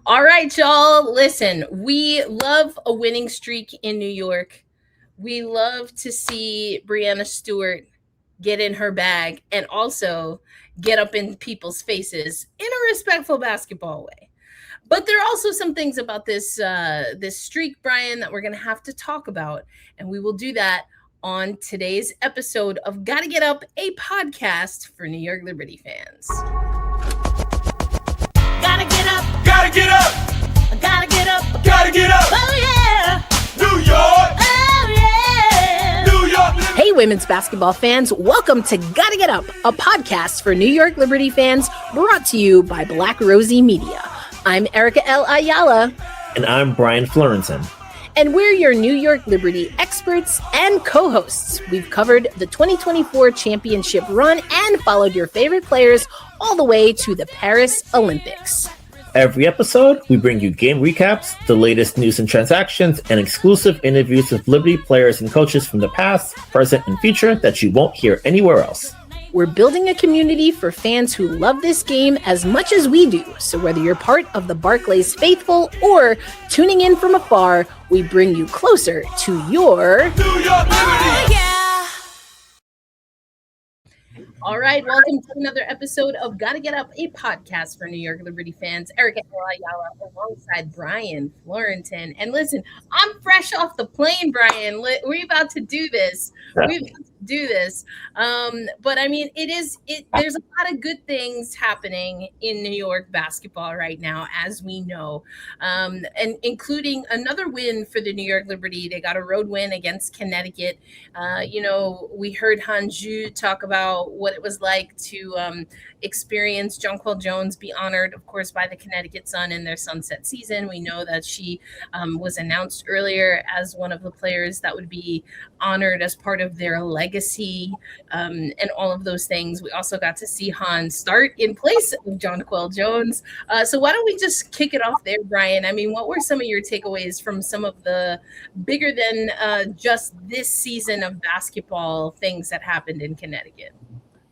All right, y'all. Listen, we love a winning streak in New York. We love to see Breanna Stewart get in her bag and also get up in people's faces in a respectful basketball way. But there are also some things about this streak, Brian, that we're going to have to talk about, and we will do that on today's episode of Gotta Get Up, a podcast for New York Liberty fans. Gotta get up. Gotta get up. Gotta get up. Gotta get up. Oh yeah. New York. Oh yeah. New York. Hey, women's basketball fans, welcome to Gotta Get Up, a podcast for New York Liberty fans brought to you by Black Rosie Media. I'm Erica L. Ayala. And I'm Brian Fleurantin. And we're your New York Liberty experts and co-hosts. We've covered the 2024 championship run and followed your favorite players all the way to the Paris Olympics. Every episode, we bring you game recaps, the latest news and transactions, and exclusive interviews with Liberty players and coaches from the past, present, and future that you won't hear anywhere else. We're building a community for fans who love this game as much as we do. So whether you're part of the Barclays faithful or tuning in from afar, we bring you closer to your New York Liberty. Oh yeah. All right, welcome to another episode of Gotta Get Up, a podcast for New York Liberty fans. Erica Ayala alongside Brian Fleurantin. And listen, I'm fresh off the plane, Brian. We're about to do this. But I mean, there's a lot of good things happening in New York basketball right now, as we know, and including another win for the New York Liberty. They got a road win against Connecticut. We heard Hanju talk about what it was like to experience Jonquel Jones be honored, of course, by the Connecticut Sun in their sunset season. We know that she was announced earlier as one of the players that would be honored as part of their legacy and all of those things. We also got to see Han start in place of Jonquel Jones. So why don't we just kick it off there, Brian? I mean, what were some of your takeaways from some of the bigger than just this season of basketball things that happened in Connecticut?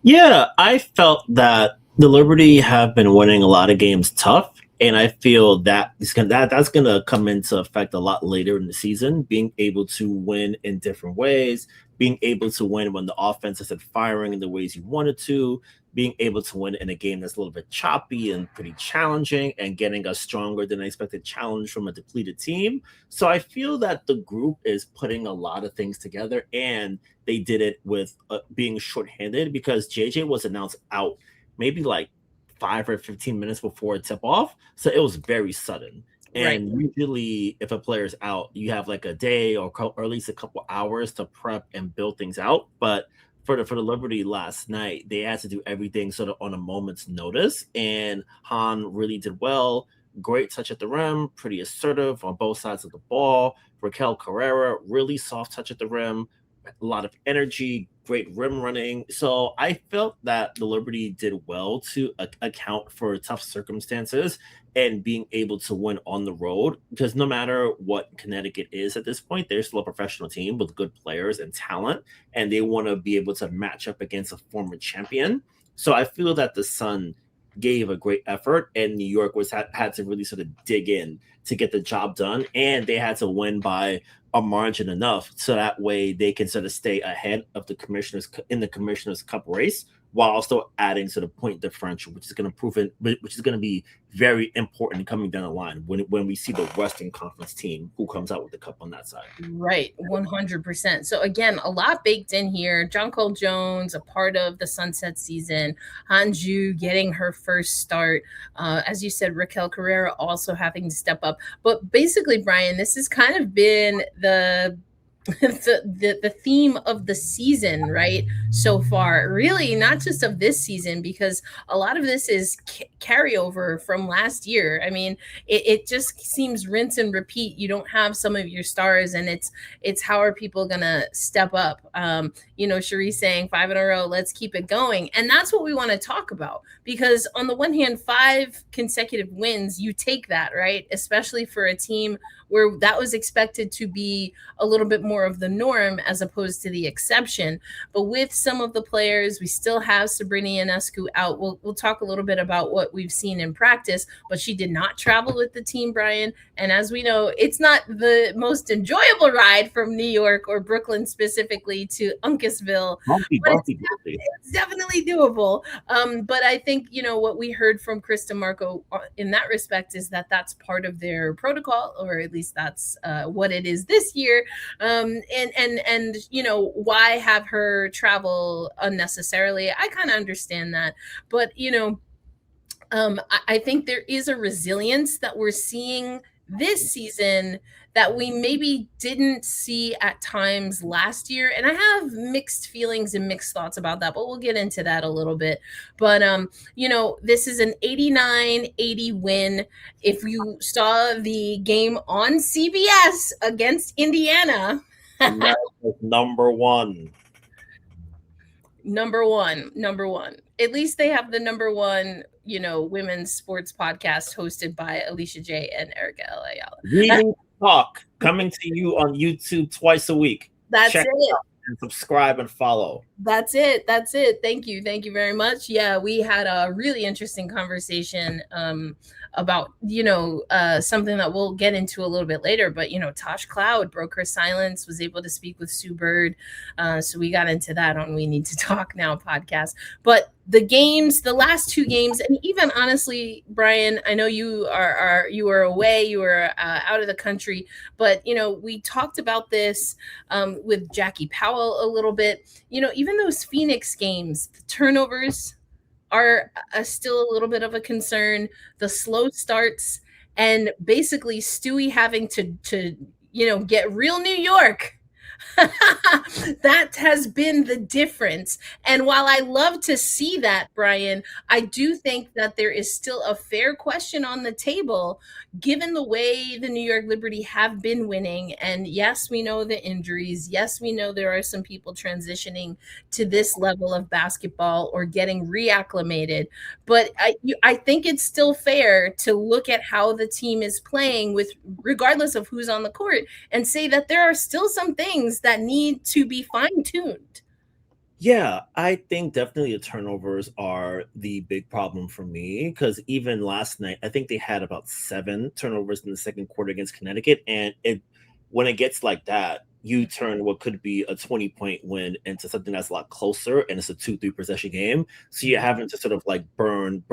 Yeah, I felt that the Liberty have been winning a lot of games tough, and I feel that that's going to come into effect a lot later in the season, being able to win in different ways, being able to win when the offense isn't firing in the ways you wanted to, being able to win in a game that's a little bit choppy and pretty challenging, and getting a stronger than expected challenge from a depleted team. So I feel that the group is putting a lot of things together, and they did it with being shorthanded because JJ was announced out maybe like 5 or 15 minutes before tip off. So it was very sudden. And usually if a player's out, you have like a day or at least a couple hours to prep and build things out. But for the Liberty last night, they had to do everything sort of on a moment's notice. And Han really did well. Great touch at the rim, pretty assertive on both sides of the ball. Raquel Carrera, really soft touch at the rim, a lot of energy, great rim running. So I felt that the Liberty did well to account for tough circumstances and being able to win on the road, because no matter what Connecticut is at this point, they're still a professional team with good players and talent, and they want to be able to match up against a former champion. So I feel that the Sun gave a great effort, and New York had to really sort of dig in to get the job done, and they had to win by a margin enough so that way they can sort of stay ahead of the Commissioner's Cup race, while also adding to the point differential, which is going to be very important coming down the line when we see the Western Conference team who comes out with the cup on that side. Right, 100%. So again, a lot baked in here. Jonquel Jones, a part of the sunset season. Hanju getting her first start. As you said, Raquel Carrera also having to step up. But basically, Brian, this has kind of been the theme of the season, right? So far, really not just of this season, because a lot of this is carryover from last year. I mean, it just seems rinse and repeat. You don't have some of your stars, and it's how are people gonna step up? Cherie saying 5 in a row, let's keep it going. And that's what we want to talk about, because on the one hand, 5 consecutive wins, you take that, right? Especially for a team where that was expected to be a little bit more of the norm as opposed to the exception. But with some of the players, we still have Sabrina Ionescu out. We'll talk a little bit about what we've seen in practice, but she did not travel with the team, Brian. And as we know, it's not the most enjoyable ride from New York or Brooklyn specifically to Uncasville. It's definitely doable. But I think, what we heard from Chris DeMarco in that respect is that that's part of their protocol, or at least that's what it is this year. And why have her travel unnecessarily? I kind of understand that. But, I think there is a resilience that we're seeing this season that we maybe didn't see at times last year. And I have mixed feelings and mixed thoughts about that, but we'll get into that a little bit. But, this is an 89-80 win. If you saw the game on CBS against Indiana. Number one. At least they have the number one, women's sports podcast hosted by Alicia J and Erica Ayala. Reading Talk coming to you on YouTube twice a week. That's Check it. Out and subscribe and follow. That's it. Thank you very much. Yeah, we had a really interesting conversation about something that we'll get into a little bit later, but Tosh Cloud broke her silence, was able to speak with Sue Bird, so we got into that on We Need to Talk Now podcast. But the last two games, and even honestly, Brian, I know you were away, you were out of the country, but we talked about this with Jackie Powell a little bit. Even those Phoenix games, the turnovers are still a little bit of a concern. The slow starts, and basically Stewie having to get real New York. That has been the difference. And while I love to see that, Brian, I do think that there is still a fair question on the table, given the way the New York Liberty have been winning. And yes, we know the injuries. Yes, we know there are some people transitioning to this level of basketball or getting reacclimated. But I think it's still fair to look at how the team is playing, regardless of who's on the court, and say that there are still some things that need to be fine-tuned. Yeah, I think definitely the turnovers are the big problem for me, because even last night, I think they had about 7 turnovers in the second quarter against Connecticut. And when it gets like that, you turn what could be a 20-point win into something that's a lot closer, and it's a 2-3 possession game. So you're having to sort of like burn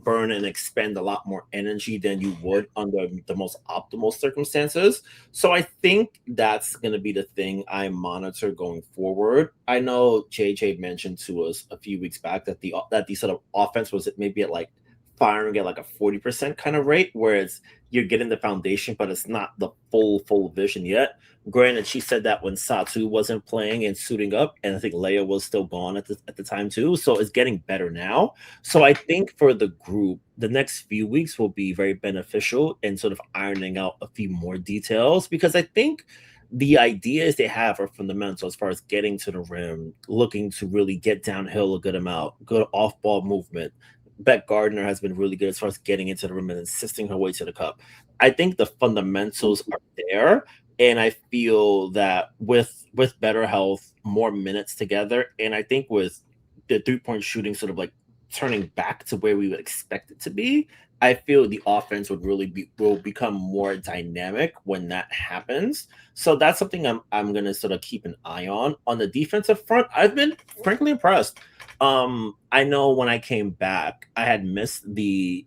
and expend a lot more energy than you would under the most optimal circumstances. So I think that's going to be the thing I monitor going forward. I know JJ mentioned to us a few weeks back that the sort of offense was maybe at like firing at like a 40% kind of rate, whereas you're getting the foundation, but it's not the full vision yet. Granted, she said that when Satu wasn't playing and suiting up, and I think Leia was still gone at the time too. So it's getting better now. So I think for the group, the next few weeks will be very beneficial in sort of ironing out a few more details, because I think the ideas they have are fundamental as far as getting to the rim, looking to really get downhill a good amount, good off-ball movement. Beck Gardner has been really good as far as getting into the rim and insisting her way to the cup. I think the fundamentals are there, and I feel that with better health, more minutes together, and I think with the 3-point shooting sort of like turning back to where we would expect it to be, I feel the offense will become more dynamic when that happens. So that's something I'm going to sort of keep an eye on. On the defensive front, I've been frankly impressed. I know when I came back, I had missed the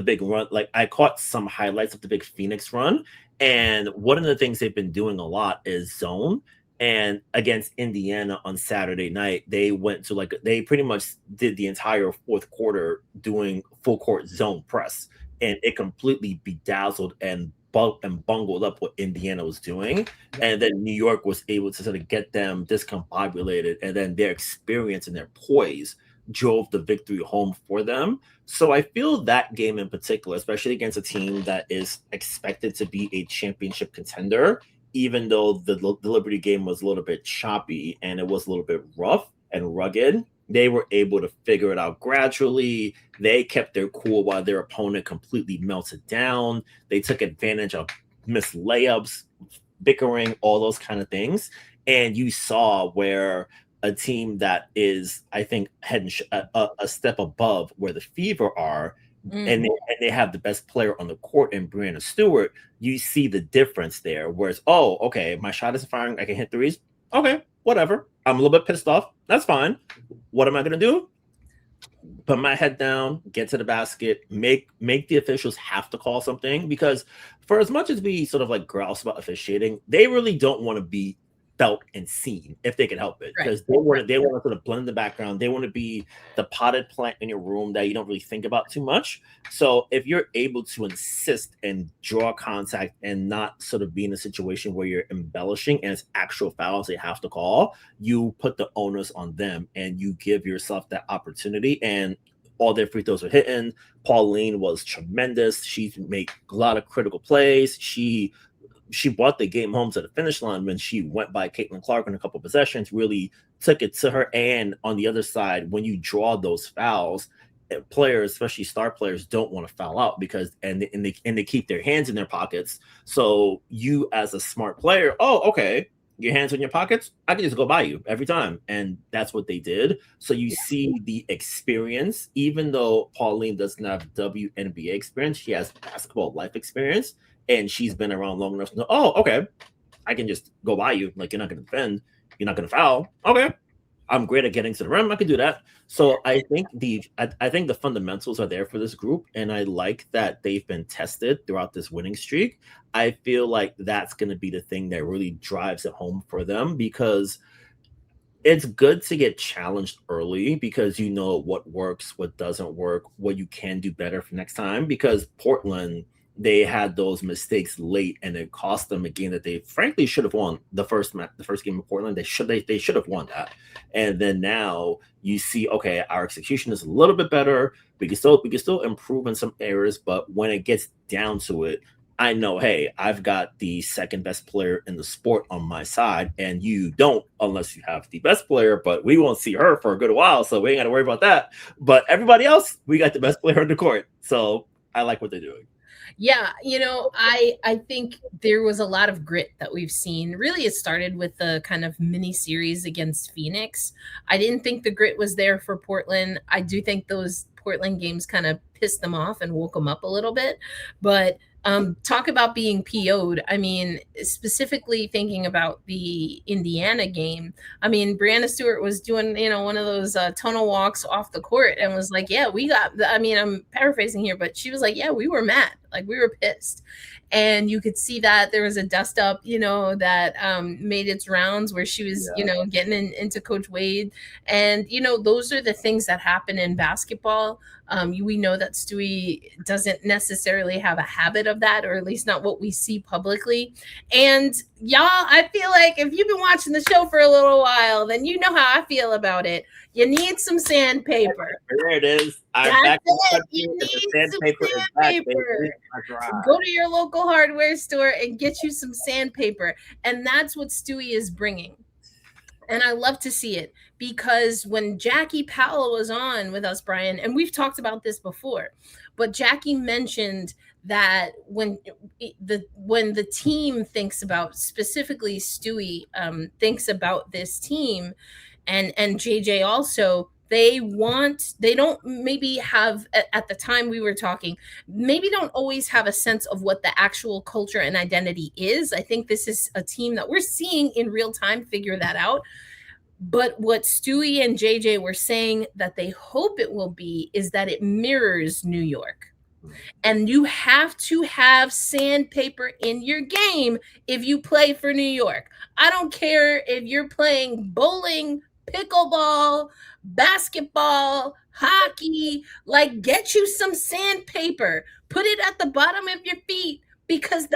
big run. Like I caught some highlights of the big Phoenix run, and one of the things they've been doing a lot is zone. And against Indiana on Saturday night, they pretty much did the entire fourth quarter doing full court zone press, and it completely bedazzled and bungled up what Indiana was doing. And then New York was able to sort of get them discombobulated, and then their experience and their poise drove the victory home for them. So I feel that game in particular, especially against a team that is expected to be a championship contender, even though the Liberty game was a little bit choppy and it was a little bit rough and rugged, they were able to figure it out gradually. They kept their cool while their opponent completely melted down. They took advantage of missed layups, bickering, all those kind of things. And you saw where a team that is, I think, heading a step above where the Fever are, and they have the best player on the court in Breanna Stewart, you see the difference there. Whereas, oh, okay, my shot isn't firing, I can hit threes. Okay, whatever. I'm a little bit pissed off. That's fine. What am I going to do? Put my head down, get to the basket, make the officials have to call something, because for as much as we sort of like grouse about officiating, they really don't want to be felt and seen if they can help it, because they want to sort of blend in the background. They want to be the potted plant in your room that you don't really think about too much. So if you're able to insist and draw contact and not sort of be in a situation where you're embellishing and it's actual fouls they have to call, you put the onus on them and you give yourself that opportunity. And all their free throws were hitting. Pauline was tremendous. She made a lot of critical plays. She brought the game home to the finish line when she went by Caitlin Clark in a couple of possessions, really took it to her. And on the other side, when you draw those fouls, players, especially star players, don't want to foul out because they keep their hands in their pockets. So you, as a smart player, oh, okay, your hands in your pockets, I can just go by you every time. And that's what they did. So you see the experience, even though Pauline doesn't have WNBA experience, she has basketball life experience. And she's been around long enough to know, oh, okay, I can just go by you. Like, you're not going to defend. You're not going to foul. Okay. I'm great at getting to the rim. I can do that. So I think I think the fundamentals are there for this group. And I like that they've been tested throughout this winning streak. I feel like that's going to be the thing that really drives it home for them, because it's good to get challenged early, because you know what works, what doesn't work, what you can do better for next time. Because Portland, they had those mistakes late, and it cost them a game that they frankly should have won. The first game in Portland, they should have won that. And then now you see, okay, our execution is a little bit better. We can still improve in some areas, but when it gets down to it, I know, hey, I've got the second best player in the sport on my side, and you don't, unless you have the best player, but we won't see her for a good while, so we ain't got to worry about that. But everybody else, we got the best player on the court. So I like what they're doing. Yeah, I think there was a lot of grit that we've seen. Really, it started with the kind of mini series against Phoenix. I didn't think the grit was there for Portland. I do think those Portland games kind of pissed them off and woke them up a little bit. But talk about being PO'd. I mean, specifically thinking about the Indiana game. I mean, Breanna Stewart was doing, one of those tunnel walks off the court and was like, yeah, I'm paraphrasing here, but she was like, yeah, we were mad. Like, we were pissed. And you could see that there was a dust up, that made its rounds where she was, getting into Coach Wade. And, those are the things that happen in basketball. We know that Stewie doesn't necessarily have a habit of that, or at least not what we see publicly. And y'all, I feel like if you've been watching the show for a little while, then you know how I feel about it. You need some sandpaper. There it is. That's it. You need some sandpaper. So go to your local hardware store and get you some sandpaper. And that's what Stewie is bringing. And I love to see it, because when Jackie Powell was on with us, Brian, and we've talked about this before, but Jackie mentioned that when the team thinks about, specifically Stewie thinks about this team, and JJ also, they don't maybe have, at the time we were talking, maybe don't always have a sense of what the actual culture and identity is. I think this is a team that we're seeing in real time figure that out. But what Stewie and JJ were saying that they hope it will be is that it mirrors New York. And you have to have sandpaper in your game if you play for New York. I don't care if you're playing bowling, pickleball, basketball, hockey, like, get you some sandpaper, put it at the bottom of your feet, because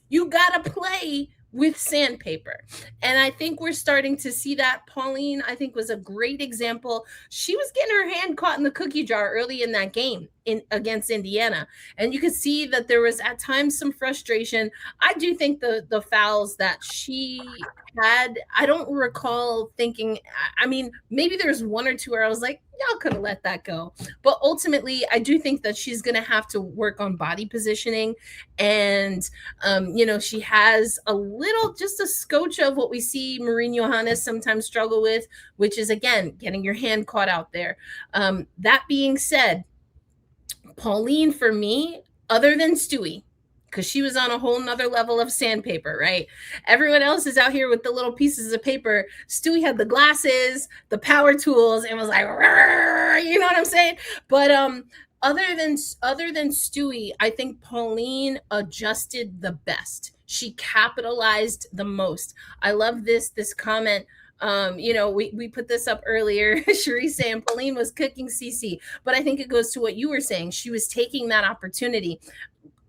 you got to play with sandpaper. And I think we're starting to see that. Pauline, I think, was a great example. She was getting her hand caught in the cookie jar early in that game against Indiana. And you could see that there was at times some frustration. I do think the fouls that she had, I don't recall thinking, I mean, maybe there's one or two where I was like, y'all could have let that go. But ultimately, I do think that she's going to have to work on body positioning. And, she has just a scotch of what we see Marine Johannès sometimes struggle with, which is, again, getting your hand caught out there. That being said, Pauline, for me, other than Stewie, because she was on a whole nother level of sandpaper, right? Everyone else is out here with the little pieces of paper. Stewie had the glasses, the power tools, and was like, you know what I'm saying? But other than Stewie, I think Pauline adjusted the best. She capitalized the most. I love this comment. We put this up earlier. Cherie saying Pauline was cooking CC, but I think it goes to what you were saying. She was taking that opportunity.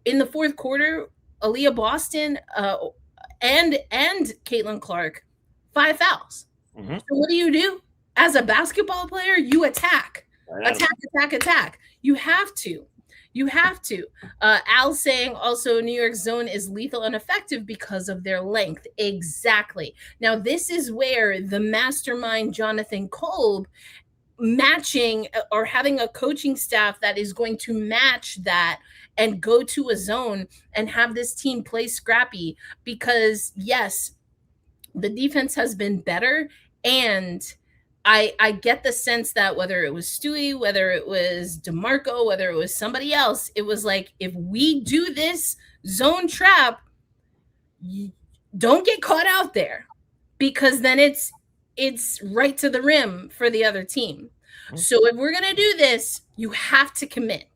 In the fourth quarter, Aaliyah Boston and Caitlin Clark, 5 fouls. Mm-hmm. So what do? As a basketball player, you attack. Attack. You have to. Al saying also New York zone is lethal and effective because of their length. Exactly. Now, this is where the mastermind Jonathan Kolb matching or having a coaching staff that is going to match that and go to a zone and have this team play scrappy, because yes, the defense has been better. And I get the sense that whether it was Stewie, whether it was DeMarco, whether it was somebody else, it was like, if we do this zone trap, don't get caught out there, because then it's right to the rim for the other team. So if we're going to do this, you have to commit.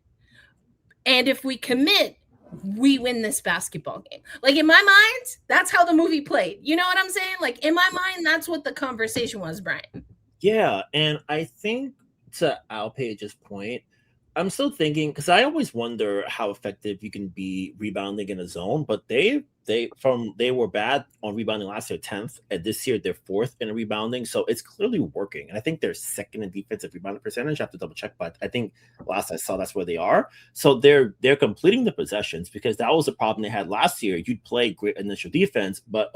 And if we commit, we win this basketball game. Like, in my mind, that's how the movie played. You know what I'm saying? Like, in my mind, that's what the conversation was, Brian. Yeah, and I think to Al Page's point, I'm still thinking, because I always wonder how effective you can be rebounding in a zone, but they were bad on rebounding last year, 10th, and this year they're 4th in rebounding, so it's clearly working. And I think they're 2nd in defensive rebounding percentage. I have to double check, but I think last I saw that's where they are. So they're completing the possessions, because that was the problem they had last year. You'd play great initial defense, but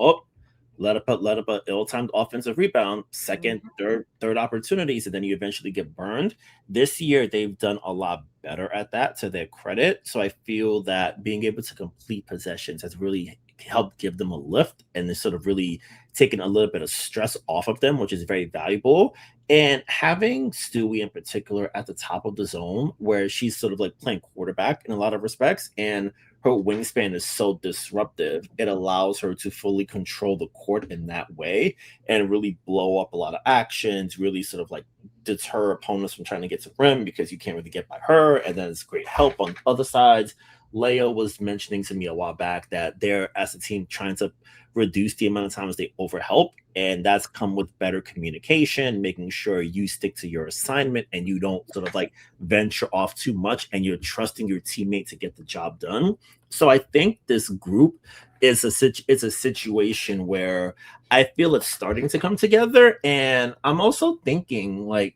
let up an ill-timed offensive rebound, second, third opportunities, and then you eventually get burned. This year, they've done a lot better at that, to their credit. So I feel that being able to complete possessions has really helped give them a lift, and it's sort of really taken a little bit of stress off of them, which is very valuable. And having Stewie in particular at the top of the zone, where she's sort of like playing quarterback in a lot of respects, and her wingspan is so disruptive, it allows her to fully control the court in that way and really blow up a lot of actions, really sort of like deter opponents from trying to get to rim, because you can't really get by her. And then it's great help on other sides. Leia was mentioning to me a while back that they're, as a team, trying to reduce the amount of times they overhelp, and that's come with better communication, making sure you stick to your assignment and you don't sort of like venture off too much, and you're trusting your teammate to get the job done. So I think this group is a situation where I feel it's starting to come together. And I'm also thinking, like,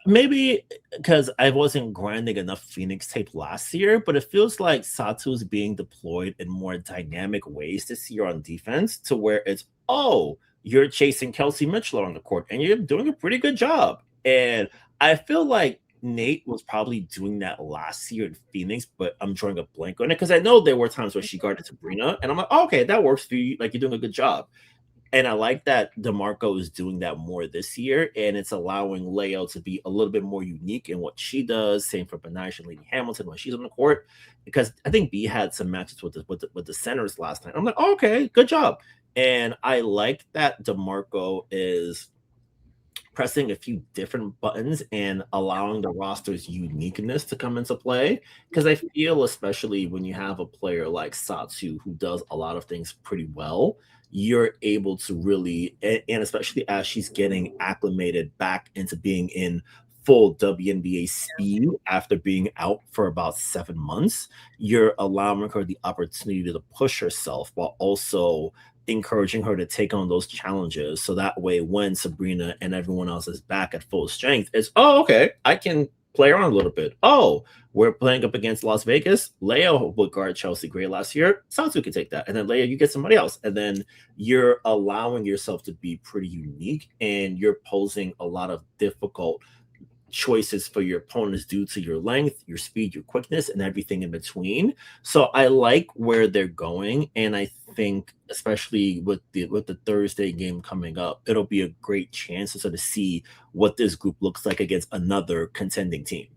maybe because I wasn't grinding enough Phoenix tape last year, but it feels like Satu is being deployed in more dynamic ways this year on defense, to where it's, you're chasing Kelsey Mitchell on the court and you're doing a pretty good job. And I feel like Nate was probably doing that last year in Phoenix, but I'm drawing a blank on it, because I know there were times where she guarded Sabrina, and I'm like, okay, that works for you. Like, you're doing a good job. And I like that DeMarco is doing that more this year, and it's allowing Leo to be a little bit more unique in what she does. Same for Betnijah and Laney-Hamilton when she's on the court, because I think B had some matches with the centers last night. I'm like, okay, good job. And I like that DeMarco is pressing a few different buttons and allowing the roster's uniqueness to come into play. Because I feel, especially when you have a player like Satu who does a lot of things pretty well, you're able to really, and especially as she's getting acclimated back into being in full WNBA speed after being out for about 7 months, you're allowing her the opportunity to push herself while also encouraging her to take on those challenges. So that way, when Sabrina and everyone else is back at full strength, it's, okay, I can play around a little bit. We're playing up against Las Vegas. Leia would guard Chelsea Gray last year. Satu can take that. And then Leia, you get somebody else. And then you're allowing yourself to be pretty unique, and you're posing a lot of difficult choices for your opponents due to your length, your speed, your quickness, and everything in between. So I like where they're going, and I think especially with the Thursday game coming up, it'll be a great chance to sort of see what this group looks like against another contending team.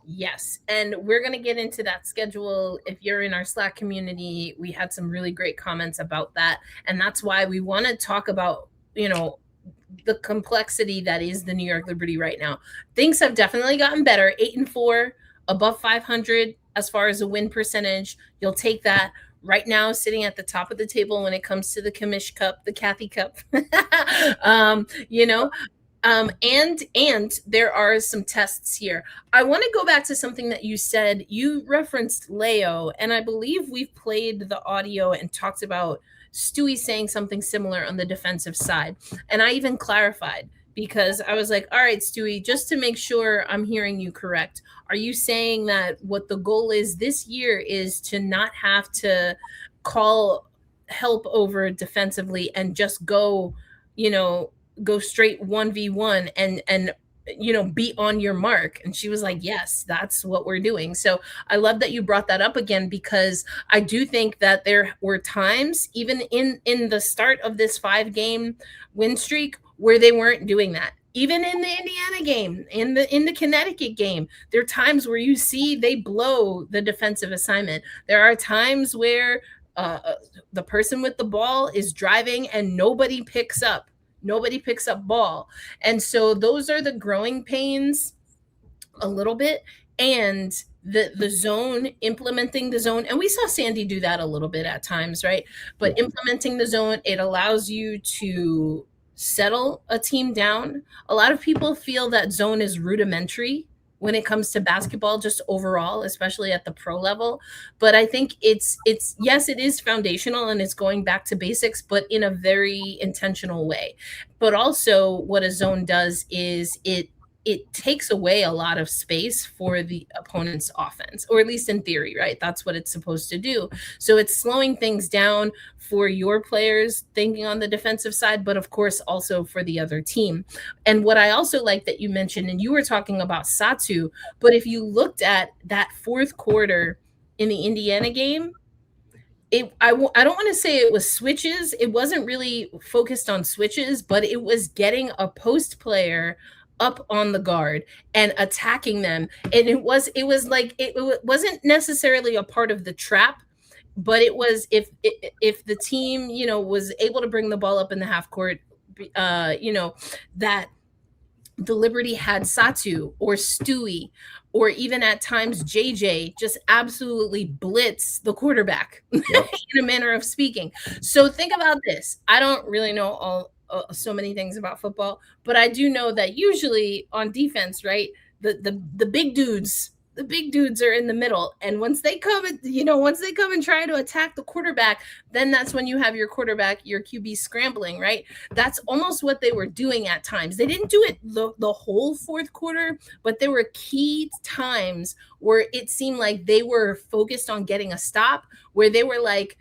Yes, and we're going to get into that schedule. If you're in our Slack community, we had some really great comments about that, and that's why we want to talk about, the complexity that is the New York Liberty right now. Things have definitely gotten better. 8-4, above 500 as far as a win percentage. You'll take that. Right now, sitting at the top of the table when it comes to the Commish Cup, the Kathy Cup. And there are some tests here. I want to go back to something that you said. You referenced Leo, and I believe we've played the audio and talked about Stewie saying something similar on the defensive side. And I even clarified, because I was like, all right, Stewie, just to make sure I'm hearing you correct, are you saying that what the goal is this year is to not have to call help over defensively and just go straight 1v1 and be on your mark? And she was like, yes, that's what we're doing. So I love that you brought that up again, because I do think that there were times, even in the start of this 5-game win streak, where they weren't doing that. Even in the Indiana game, in the Connecticut game, there are times where you see they blow the defensive assignment. There are times where the person with the ball is driving and nobody picks up ball. And so those are the growing pains a little bit. And the zone, implementing the zone, and we saw Sandy do that a little bit at times, right? But implementing the zone, it allows you to settle a team down. A lot of people feel that zone is rudimentary when it comes to basketball, just overall, especially at the pro level. But I think it's yes, it is foundational and it's going back to basics, but in a very intentional way. But also what a zone does is it takes away a lot of space for the opponent's offense, or at least in theory, right? That's what it's supposed to do. So it's slowing things down for your players thinking on the defensive side, but of course also for the other team. And what I also like that you mentioned, and you were talking about Satu, but if you looked at that fourth quarter in the Indiana game, I don't want to say it was switches. It wasn't really focused on switches, but it was getting a post player up on the guard and attacking them. And it wasn't necessarily a part of the trap, but it was if the team, was able to bring the ball up in the half court, that the Liberty had Satu or Stewie or even at times JJ just absolutely blitz the quarterback in a manner of speaking. So think about this. I don't really know so many things about football, but I do know that usually on defense, right, the big dudes are in the middle, and once they come and try to attack the quarterback, then that's when you have your quarterback, your QB scrambling, right? That's almost what they were doing at times. They didn't do it the whole fourth quarter, but there were key times where it seemed like they were focused on getting a stop, where they were like,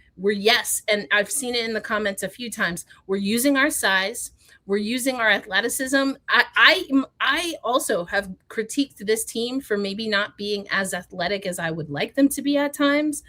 and I've seen it in the comments a few times, we're using our size, we're using our athleticism. I also have critiqued this team for maybe not being as athletic as I would like them to be at times.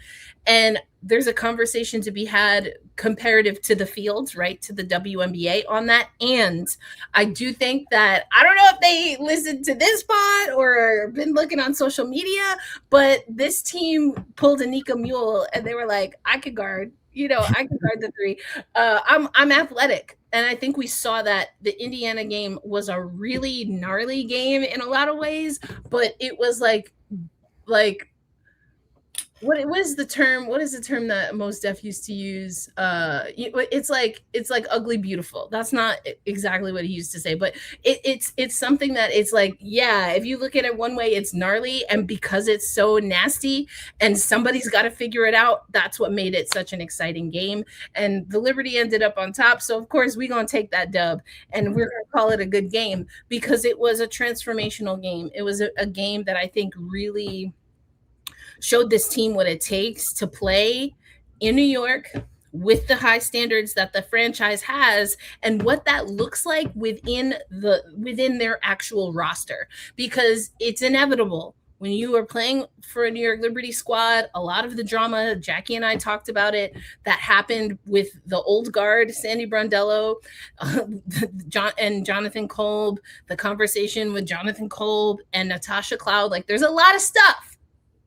And there's a conversation to be had comparative to the field, right, to the WNBA on that. And I do think that, I don't know if they listened to this pod or been looking on social media, but this team pulled a Nika Mule and they were like, I could guard, I could guard the three. I'm athletic. And I think we saw that the Indiana game was a really gnarly game in a lot of ways, but it was like what is the term that Mos Def used to use? It's like ugly beautiful. That's not exactly what he used to say, but it's something that it's like, yeah, if you look at it one way, it's gnarly, and because it's so nasty and somebody's got to figure it out, that's what made it such an exciting game. And the Liberty ended up on top, so of course we're gonna take that dub and we're gonna call it a good game, because it was a transformational game. It was a game that I think really showed this team what it takes to play in New York with the high standards that the franchise has and what that looks like within their actual roster, because it's inevitable when you are playing for a New York Liberty squad. A lot of the drama, Jackie and I talked about it, that happened with the old guard, Sandy Brondello, and Jonathan Kolb, the conversation with Jonathan Kolb and Natasha Cloud. Like, there's a lot of stuff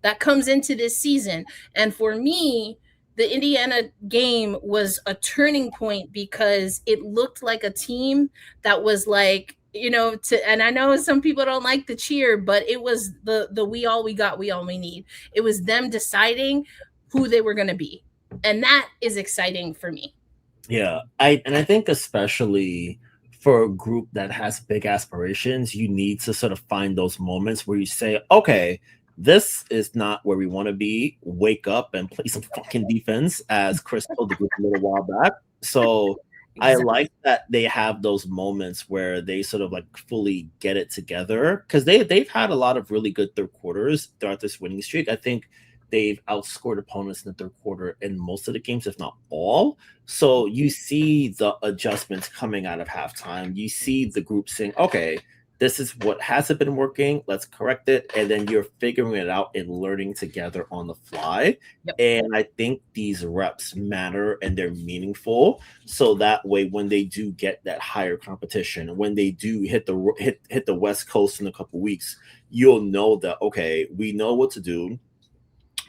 that comes into this season. And for me, the Indiana game was a turning point because it looked like a team that was like, and I know some people don't like the cheer, but it was the we all we got, we all we need. It was them deciding who they were going to be. And that is exciting for me. Yeah. I think especially for a group that has big aspirations, you need to sort of find those moments where you say, okay, this is not where we want to be. Wake up and play some fucking defense, as Chris told the group a little while back. So exactly. I like that they have those moments where they sort of like fully get it together, because they've had a lot of really good third quarters throughout this winning streak. I think they've outscored opponents in the third quarter in most of the games, if not all. So you see the adjustments coming out of halftime. You see the group saying, okay, this is what hasn't been working. Let's correct it. And then you're figuring it out and learning together on the fly. Yep. And I think these reps matter and they're meaningful. So that way, when they do get that higher competition, when they do hit the West Coast in a couple weeks, you'll know that, okay, we know what to do.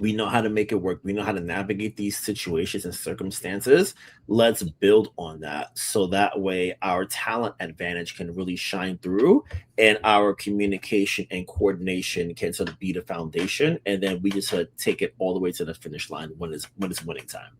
We know how to make it work. We know how to navigate these situations and circumstances. Let's build on that. So that way our talent advantage can really shine through and our communication and coordination can sort of be the foundation. And then we just sort of take it all the way to the finish line when it's winning time.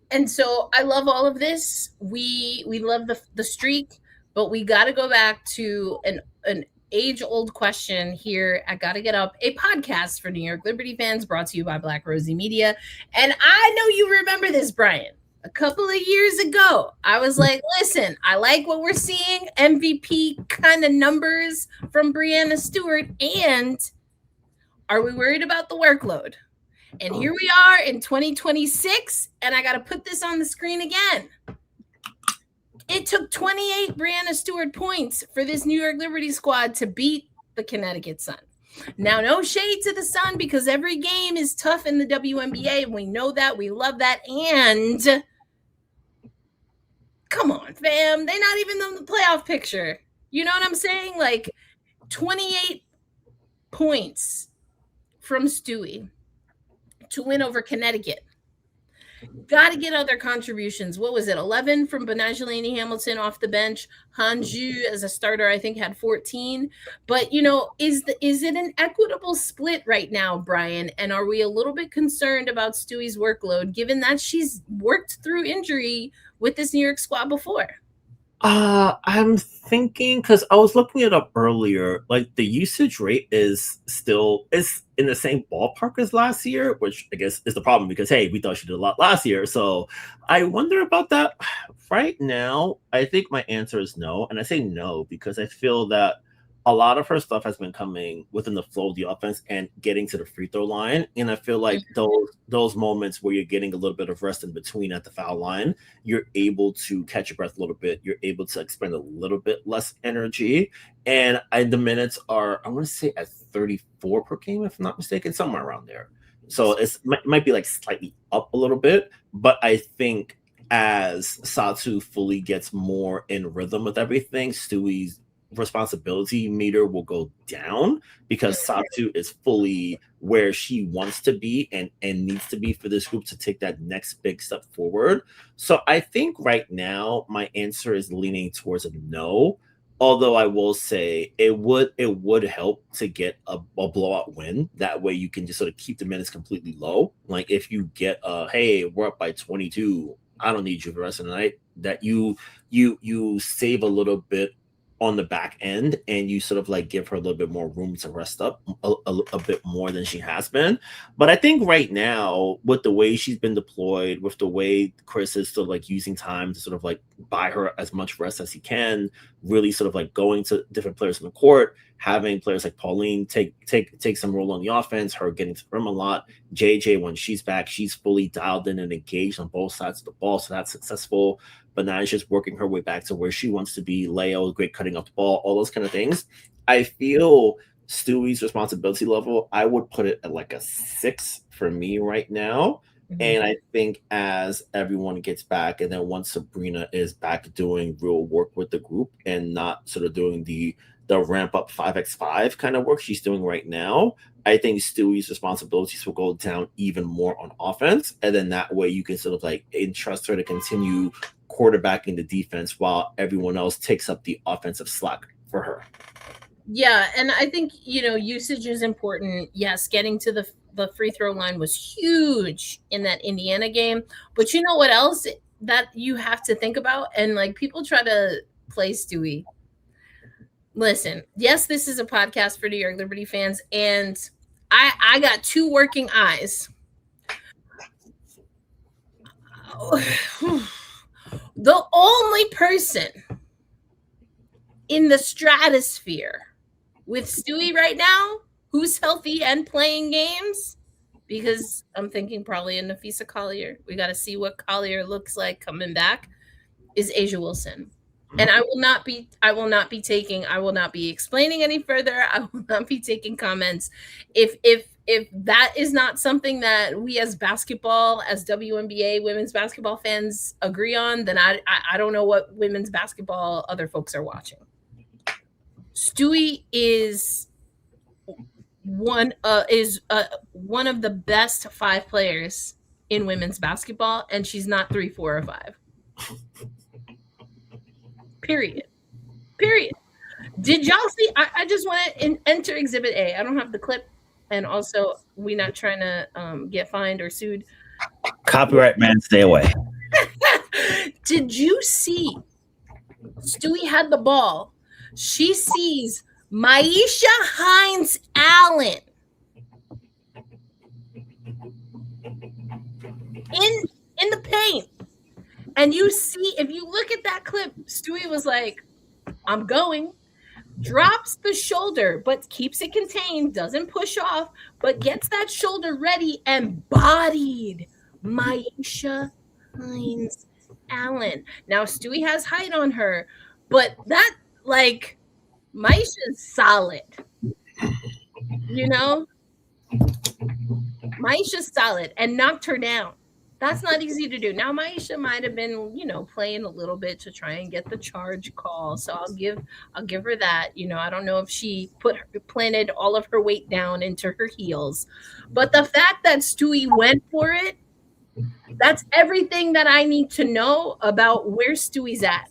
And so I love all of this. We love the streak, but we got to go back to an age-old question here. I gotta get up, a podcast for New York Liberty fans brought to you by Black Rosie Media. And I know you remember this, Brian. A couple of years ago, I was like, listen, I like what we're seeing, MVP kind of numbers from Breanna Stewart, and are we worried about the workload? And here we are in 2026, and I gotta put this on the screen again. It took 28 Breanna Stewart points for this New York Liberty squad to beat the Connecticut Sun. Now, no shade to the Sun, because every game is tough in the WNBA. We know that. We love that. And come on, fam. They're not even in the playoff picture. You know what I'm saying? Like 28 points from Stewie to win over Connecticut. Got to get other contributions. What was it? 11 from Betnijah Laney-Hamilton off the bench. Hanju as a starter, I think, had 14. But, is it an equitable split right now, Brian? And are we a little bit concerned about Stewie's workload, given that she's worked through injury with this New York squad before? I'm thinking, because I was looking it up earlier, like the usage rate is in the same ballpark as last year, which I guess is the problem because, hey, we thought she did a lot last year. So I wonder about that. Right now, I think my answer is no. And I say no because I feel that a lot of her stuff has been coming within the flow of the offense and getting to the free throw line. And I feel like those moments where you're getting a little bit of rest in between at the foul line, you're able to catch your breath a little bit. You're able to expend a little bit less energy. And the minutes are, I want to say, at 34 per game, if I'm not mistaken, somewhere around there. So it might be like slightly up a little bit. But I think as Satu fully gets more in rhythm with everything, Stewie's responsibility meter will go down because Satu is fully where she wants to be and needs to be for this group to take that next big step forward. So I think right now my answer is leaning towards a no. Although I will say it would help to get a blowout win. That way you can just sort of keep the minutes completely low. Like if you get hey, we're up by 22, I don't need you for the rest of the night. That you save a little bit on the back end and you sort of like give her a little bit more room to rest up a bit more than she has been. But I think right now with the way she's been deployed, with the way Chris is still like using time to sort of like buy her as much rest as he can, really sort of like going to different players in the court, having players like Pauline take some role on the offense, her getting to the rim a lot. JJ, when she's back, she's fully dialed in and engaged on both sides of the ball, so that's successful. Betnijah's working her way back to where she wants to be. Leo, great cutting up the ball, all those kind of things. I feel Stewie's responsibility level, I would put it at like a 6 for me right now. Mm-hmm. And I think as everyone gets back, and then once Sabrina is back doing real work with the group and not sort of doing the ramp up 5x5 kind of work she's doing right now, I think Stewie's responsibilities will go down even more on offense. And then that way you can sort of like entrust her to continue quarterbacking the defense while everyone else takes up the offensive slack for her. Yeah, and I think, usage is important. Yes, getting to the free throw line was huge in that Indiana game. But you know what else that you have to think about? And like people try to play Stewie. Listen, yes, this is a podcast for New York Liberty fans, and I got 2 working eyes. The only person in the stratosphere with Stewie right now who's healthy and playing games, because I'm thinking probably a Nafisa Collier. We got to see what Collier looks like coming back, is A'ja Wilson. And I will not be explaining any further. I will not be taking comments. If that is not something that we as basketball, as WNBA women's basketball fans agree on, then I don't know what women's basketball other folks are watching. Stewie is one of the best 5 players in women's basketball, and she's not 3, 4, or 5. Period. Did y'all see? I just want to enter Exhibit A. I don't have the clip, and also we're not trying to get fined or sued. Copyright man, stay away. Did you see? Stewie had the ball. She sees Myisha Hines-Allen in the paint. And you see, if you look at that clip, Stewie was like, I'm going, drops the shoulder, but keeps it contained, doesn't push off, but gets that shoulder ready and bodied Myisha Hines-Allen. Now, Stewie has height on her, but that, like, Myisha's solid. Myisha's solid and knocked her down. That's not easy to do. Now, Myisha might have been, playing a little bit to try and get the charge call. So I'll give her that. I don't know if she planted all of her weight down into her heels. But the fact that Stewie went for it, that's everything that I need to know about where Stewie's at.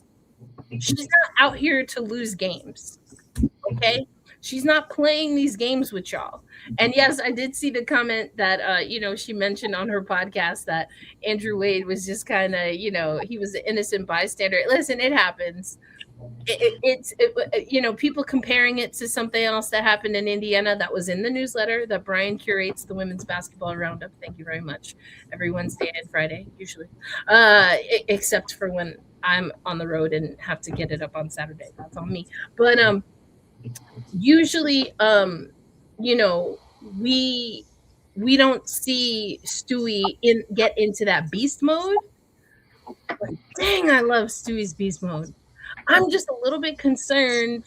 She's not out here to lose games. Okay? She's not playing these games with y'all. And yes, I did see the comment that, she mentioned on her podcast that Andrew Wade was just kind of, he was an innocent bystander. Listen, it happens. It's people comparing it to something else that happened in Indiana that was in the newsletter that Brian curates, the women's basketball roundup. Thank you very much. Every Wednesday and Friday, usually, except for when I'm on the road and have to get it up on Saturday. That's on me. But, usually, we don't see Stewie get into that beast mode. But dang, I love Stewie's beast mode. I'm just a little bit concerned,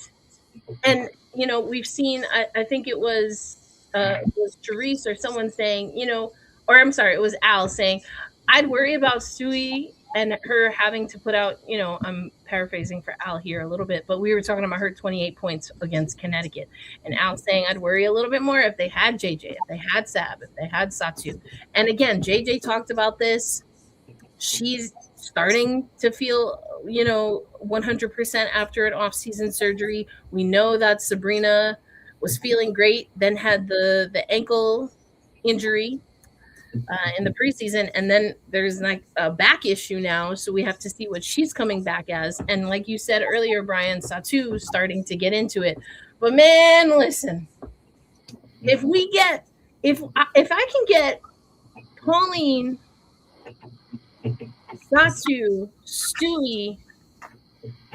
and we've seen. I think it was Therese or someone saying, or I'm sorry, it was Al saying, I'd worry about Stewie and her having to put out, I'm paraphrasing for Al here a little bit, but we were talking about her 28 points against Connecticut. And Al saying I'd worry a little bit more if they had JJ, if they had Sab, if they had Satu. And again, JJ talked about this. She's starting to feel, 100% after an off-season surgery. We know that Sabrina was feeling great, then had the ankle injury in the preseason, and then there's like a back issue now, so we have to see what she's coming back as. And like you said earlier, Brian, Satu starting to get into it. But man, listen, if I can get Pauline, Satu, Stewie,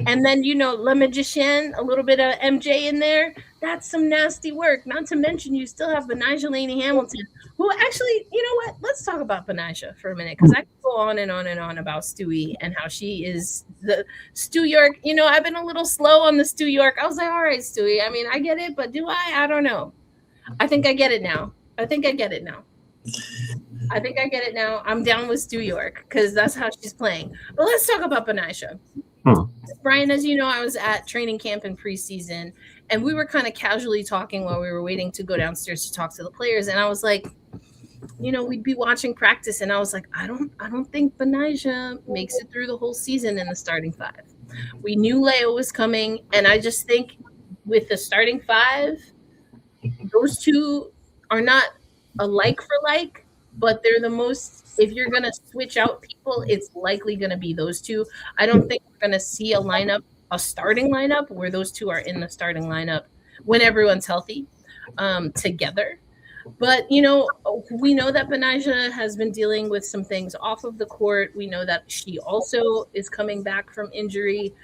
And then, Le Magician, a little bit of MJ in there. That's some nasty work. Not to mention, you still have Betnijah Laney-Hamilton, who actually, you know what? Let's talk about Betnijah for a minute, because I could go on and on and on about Stewie and how she is the Stu York. I've been a little slow on the Stu York. I was like, all right, Stewie. I mean, I get it, but do I? I don't know. I think I get it now. I'm down with Stu York because that's how she's playing. But let's talk about Betnijah. Brian, as you know, I was at training camp in preseason, and we were kind of casually talking while we were waiting to go downstairs to talk to the players. And I was like, we'd be watching practice, and I was like, I don't think Betnijah makes it through the whole season in the starting five. We knew Leo was coming, and I just think with the starting five, those two are not a like for like, but they're the most. If you're gonna switch out people, it's likely gonna be those two. I don't think we're gonna see a starting lineup where those two are in the starting lineup when everyone's healthy together. But we know that Betnijah has been dealing with some things off of the court. We know that she also is coming back from injury.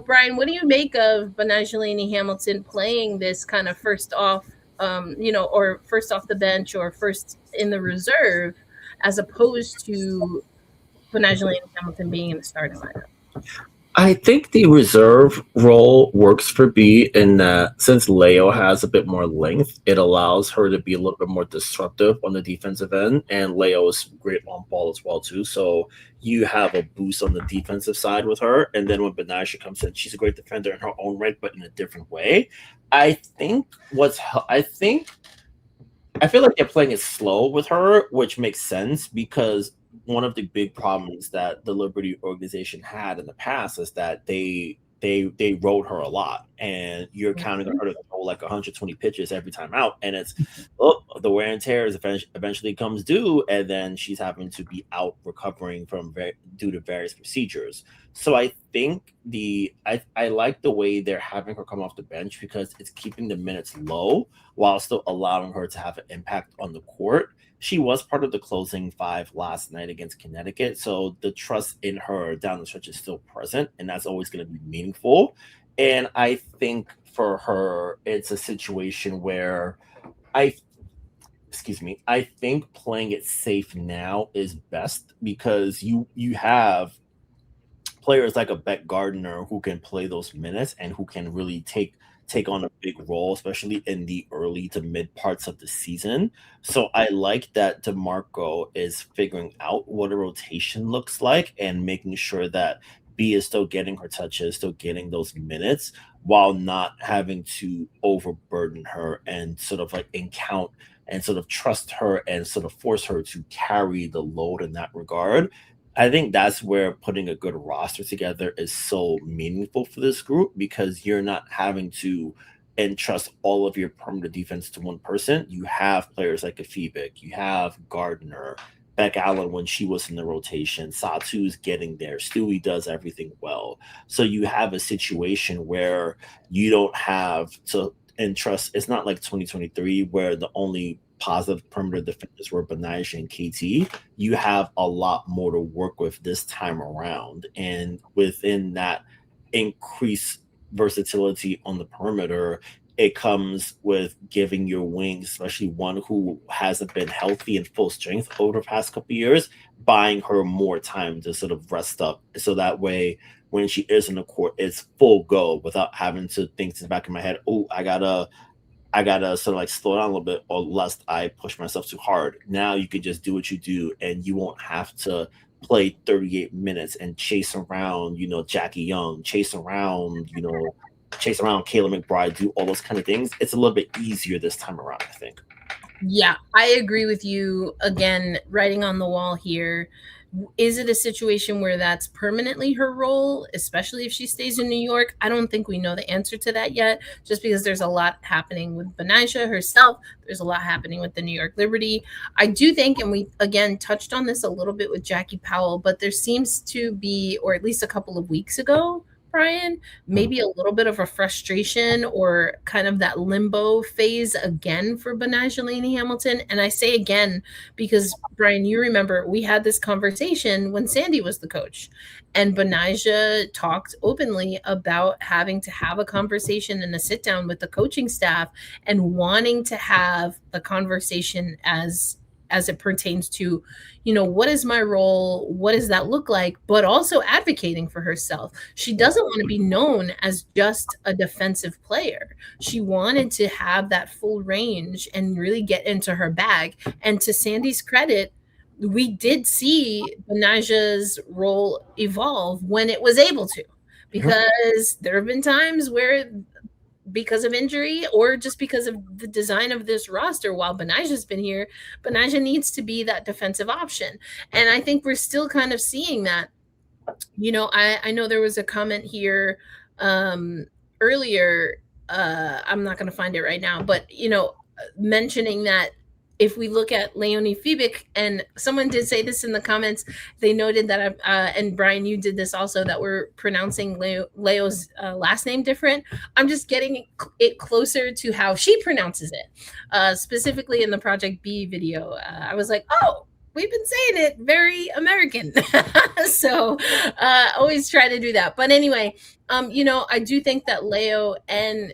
Brian, what do you make of Betnijah Laney-Hamilton playing this kind of first off, or first off the bench or first in the reserve, as opposed to Betnijah Laney-Hamilton being in the starting lineup? I think the reserve role works for B in that since Leo has a bit more length, it allows her to be a little bit more disruptive on the defensive end, and Leo is great on ball as well too. So you have a boost on the defensive side with her, and then when Betnijah comes in, she's a great defender in her own right, but in a different way. I feel like they're playing it slow with her, which makes sense because one of the big problems that the Liberty organization had in the past is that they rode her a lot, and you're counting on her to throw like 120 pitches every time out, and it's the wear and tear eventually comes due, and then she's having to be out recovering due to various procedures. So I think I like the way they're having her come off the bench because it's keeping the minutes low while still allowing her to have an impact on the court. She was part of the closing five last night against Connecticut, so the trust in her down the stretch is still present, and that's always going to be meaningful. And I think for her, it's a situation where I think playing it safe now is best because you have players like a Beck Gardner who can play those minutes and who can really take on a big role, especially in the early to mid parts of the season. So I like that DeMarco is figuring out what a rotation looks like and making sure that B is still getting her touches, still getting those minutes, while not having to overburden her and sort of like encount and sort of trust her and sort of force her to carry the load in that regard. I think that's where putting a good roster together is so meaningful for this group because you're not having to entrust all of your perimeter defense to one person. You have players like Afibic, you have Gardner, Beck Allen when she was in the rotation, Satu's getting there, Stewie does everything well. So you have a situation where you don't have to entrust. It's not like 2023 where the only positive perimeter defenders were Betnijah and KT. You have a lot more to work with this time around. And within that increased versatility on the perimeter, it comes with giving your wings, especially one who hasn't been healthy and full strength over the past couple of years, buying her more time to sort of rest up. So that way, when she is in the court, it's full go without having to think to the back of my head, oh, I gotta sort of like slow down a little bit or lest I push myself too hard. Now you could just do what you do and you won't have to play 38 minutes and chase around, Jackie Young, chase around Kayla McBride, do all those kind of things. It's a little bit easier this time around, I think. Yeah, I agree with you. Again, writing on the wall here. Is it a situation where that's permanently her role, especially if she stays in New York? I don't think we know the answer to that yet, just because there's a lot happening with Betnijah herself. There's a lot happening with the New York Liberty. I do think, and we, again, touched on this a little bit with Jackie Powell, but there seems to be, or at least a couple of weeks ago, Brian, maybe a little bit of a frustration or kind of that limbo phase again for Betnijah Laney-Hamilton. And I say again because, Brian, you remember we had this conversation when Sandy was the coach, and Betnijah talked openly about having to have a conversation and a sit down with the coaching staff and wanting to have a conversation as it pertains to, what is my role? What does that look like? But also advocating for herself. She doesn't want to be known as just a defensive player. She wanted to have that full range and really get into her bag. And to Sandy's credit, we did see Betnijah's role evolve when it was able to, because there have been times where, because of injury or just because of the design of this roster, while Betnijah's been here, Betnijah needs to be that defensive option. And I think we're still kind of seeing that. I know there was a comment here earlier. I'm not going to find it right now, but, mentioning that if we look at Leonie Fiebig, and someone did say this in the comments, they noted that, and Brian, you did this also, that we're pronouncing Leo's last name different. I'm just getting it closer to how she pronounces it, specifically in the Project B video. I was like, oh, we've been saying it very American. So always try to do that. But anyway, I do think that Leo and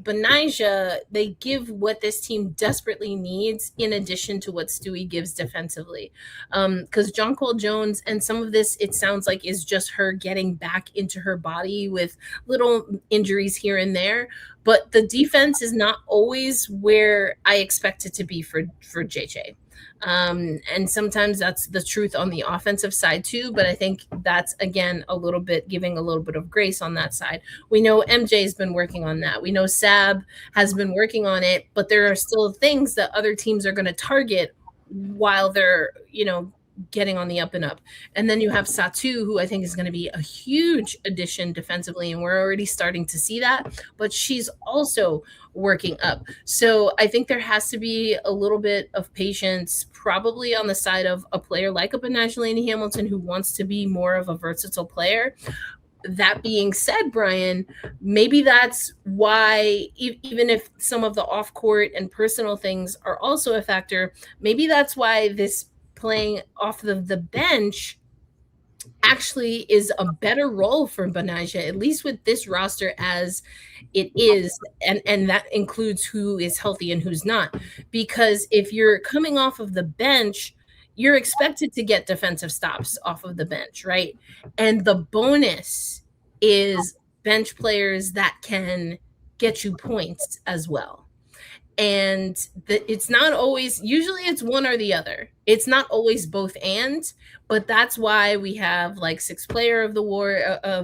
Betnijah, they give what this team desperately needs in addition to what Stewie gives defensively. Because Jonquel Jones, and some of this, it sounds like, is just her getting back into her body with little injuries here and there. But the defense is not always where I expect it to be for JJ. And sometimes that's the truth on the offensive side too, but I think that's, again, a little bit giving a little bit of grace on that side. We know MJ's been working on that. We know Sab has been working on it, but there are still things that other teams are going to target while they're, getting on the up and up. And then you have Satu, who I think is going to be a huge addition defensively, and we're already starting to see that, but she's also working up. So I think there has to be a little bit of patience, probably on the side of a player like a Betnijah Laney-Hamilton, who wants to be more of a versatile player. That being said, Brian, maybe that's why, even if some of the off-court and personal things are also a factor, maybe that's why this playing off the bench actually is a better role for Betnijah, at least with this roster as it is, and that includes who is healthy and who's not. Because if you're coming off of the bench, you're expected to get defensive stops off of the bench, right? And the bonus is bench players that can get you points as well. And it's not always, usually it's one or the other. It's not always both and, but that's why we have like 6th player of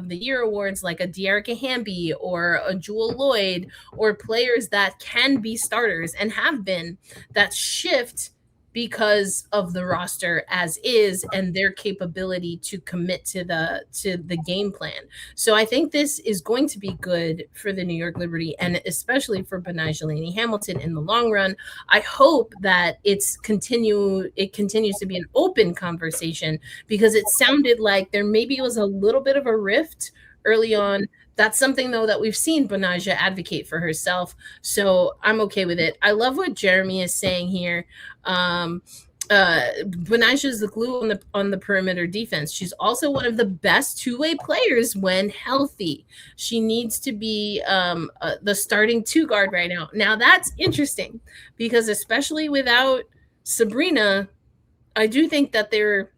the year awards, like a Dearica Hamby or a Jewel Lloyd, or players that can be starters and have been, that shift because of the roster as is and their capability to commit to the game plan. So I think this is going to be good for the New York Liberty, and especially for Betnijah Laney-Hamilton in the long run. I hope that it continues to be an open conversation, because it sounded like there maybe was a little bit of a rift early on. That's something, though, that we've seen Betnijah advocate for herself. So I'm okay with it. I love what Jeremy is saying here. Betnijah is the glue on the perimeter defense. She's also one of the best two-way players when healthy. She needs to be the starting 2 guard right now. Now, that's interesting, because especially without Sabrina, I do think that there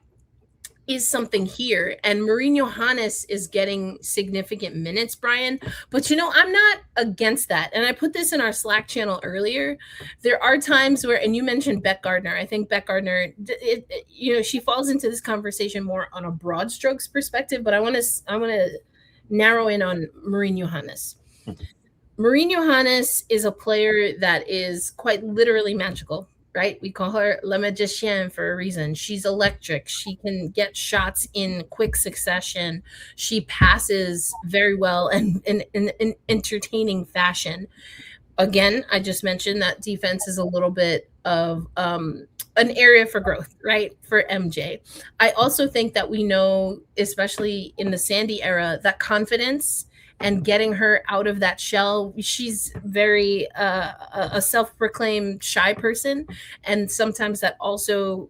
is something here, and Johannès is getting significant minutes, Brian. But I'm not against that, and I put this in our Slack channel earlier. There are times where, and you mentioned Beck Gardner. I think Beck Gardner, she falls into this conversation more on a broad strokes perspective, but I want to narrow in on Johannès. Johannès is a player that is quite literally magical. Right? We call her La Magicienne for a reason. She's electric. She can get shots in quick succession. She passes very well and in entertaining fashion. again, I just mentioned that defense is a little bit of an area for growth, right? For MJ. I also think that we know, especially in the Sandy era, that confidence and getting her out of that shell. She's very a self-proclaimed shy person, and sometimes that also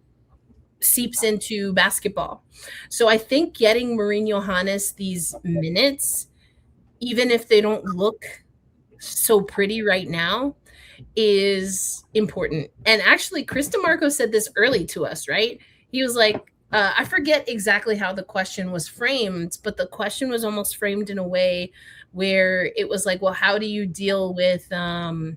seeps into basketball. So I think getting Maureen Johannès these minutes, even if they don't look so pretty right now, is important. And actually, Chris DeMarco said this early to us, right? He was like, I forget exactly how the question was framed, but the question was almost framed in a way where it was like, well, how do you deal with, the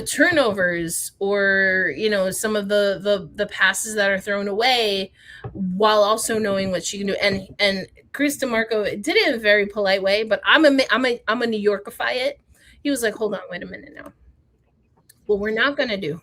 turnovers, or some of the passes that are thrown away, while also knowing what she can do. And Chris DeMarco did it in a very polite way, but I'm a New Yorkify it. He was like, hold on, wait a minute now. What we're not going to do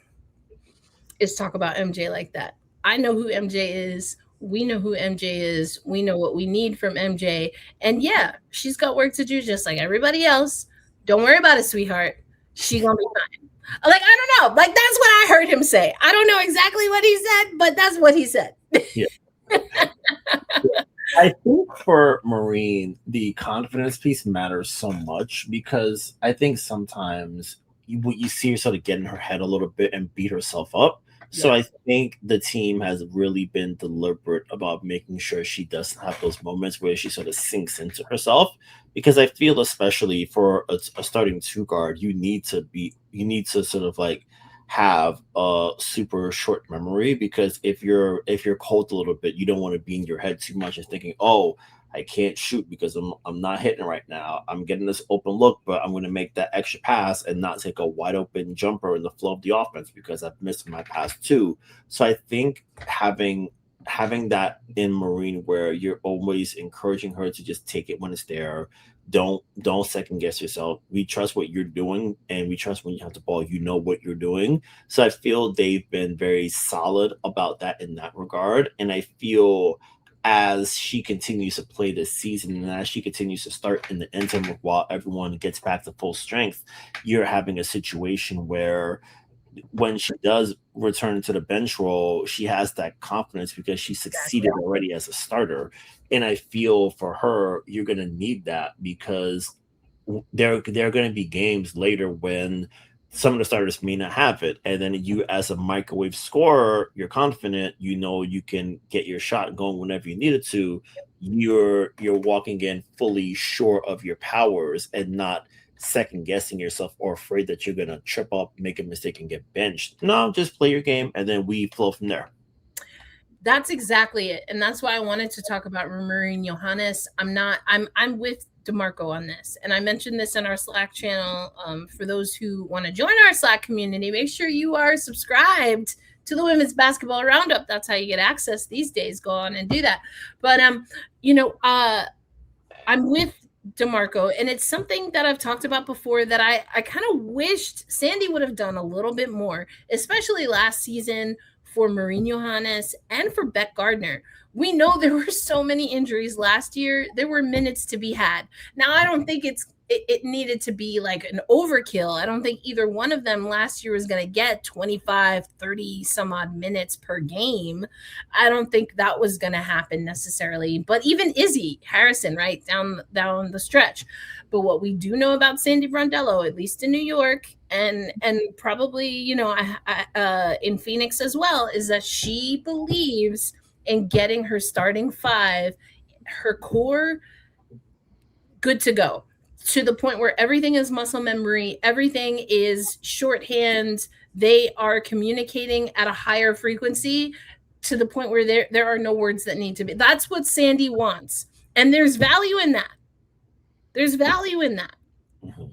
is talk about MJ like that. I know who MJ is. We know who MJ is. We know what we need from MJ. And yeah, she's got work to do just like everybody else. Don't worry about it, sweetheart. She's going to be fine. Like, I don't know. Like, that's what I heard him say. I don't know exactly what he said, but that's what he said. Yeah. I think for Maureen, the confidence piece matters so much, because I think sometimes you see her sort of get in her head a little bit and beat herself up. So I think the team has really been deliberate about making sure she doesn't have those moments where she sort of sinks into herself, because I feel, especially for a starting two guard, you need to sort of like have a super short memory, because if you're cold a little bit, you don't want to be in your head too much and thinking, oh, I can't shoot because I'm not hitting right now. I'm getting this open look, but I'm going to make that extra pass and not take a wide open jumper in the flow of the offense because I've missed my pass too. So I think having that in Maureen, where you're always encouraging her to just take it when it's there. Don't second guess yourself. We trust what you're doing, and we trust when you have the ball, you know what you're doing. So I feel they've been very solid about that in that regard. And I feel as she continues to play this season, and as she continues to start in the interim while everyone gets back to full strength, you're having a situation where when she does return to the bench role, she has that confidence because she succeeded already as a starter. And I feel for her, you're going to need that, because there are going to be games later when some of the starters may not have it. And then you, as a microwave scorer, you're confident, you can get your shot going whenever you need it to. You're walking in fully sure of your powers and not second guessing yourself or afraid that you're going to trip up, make a mistake, and get benched. No, just play your game, and then we flow from there. That's exactly it. And that's why I wanted to talk about Maureen Johannès. I'm with DeMarco on this. And I mentioned this in our Slack channel. For those who want to join our Slack community, make sure you are subscribed to the Women's Basketball Roundup. That's how you get access these days. Go on and do that. But, I'm with DeMarco, and it's something that I've talked about before that I kind of wished Sandy would have done a little bit more, especially last season for Maureen Johannès and for Beck Gardner. We know there were so many injuries last year. There were minutes to be had. Now, I don't think it needed to be like an overkill. I don't think either one of them last year was going to get 25, 30 some odd minutes per game. I don't think that was going to happen necessarily. But even Izzy Harrison, right, down the stretch. But what we do know about Sandy Brondello, at least in New York and probably, in Phoenix as well, is that she believes in getting her starting five, her core, good to go, to the point where everything is muscle memory, everything is shorthand. They are communicating at a higher frequency to the point where there are no words that need to be. That's what Sandy wants. And there's value in that. There's value in that. Mm-hmm.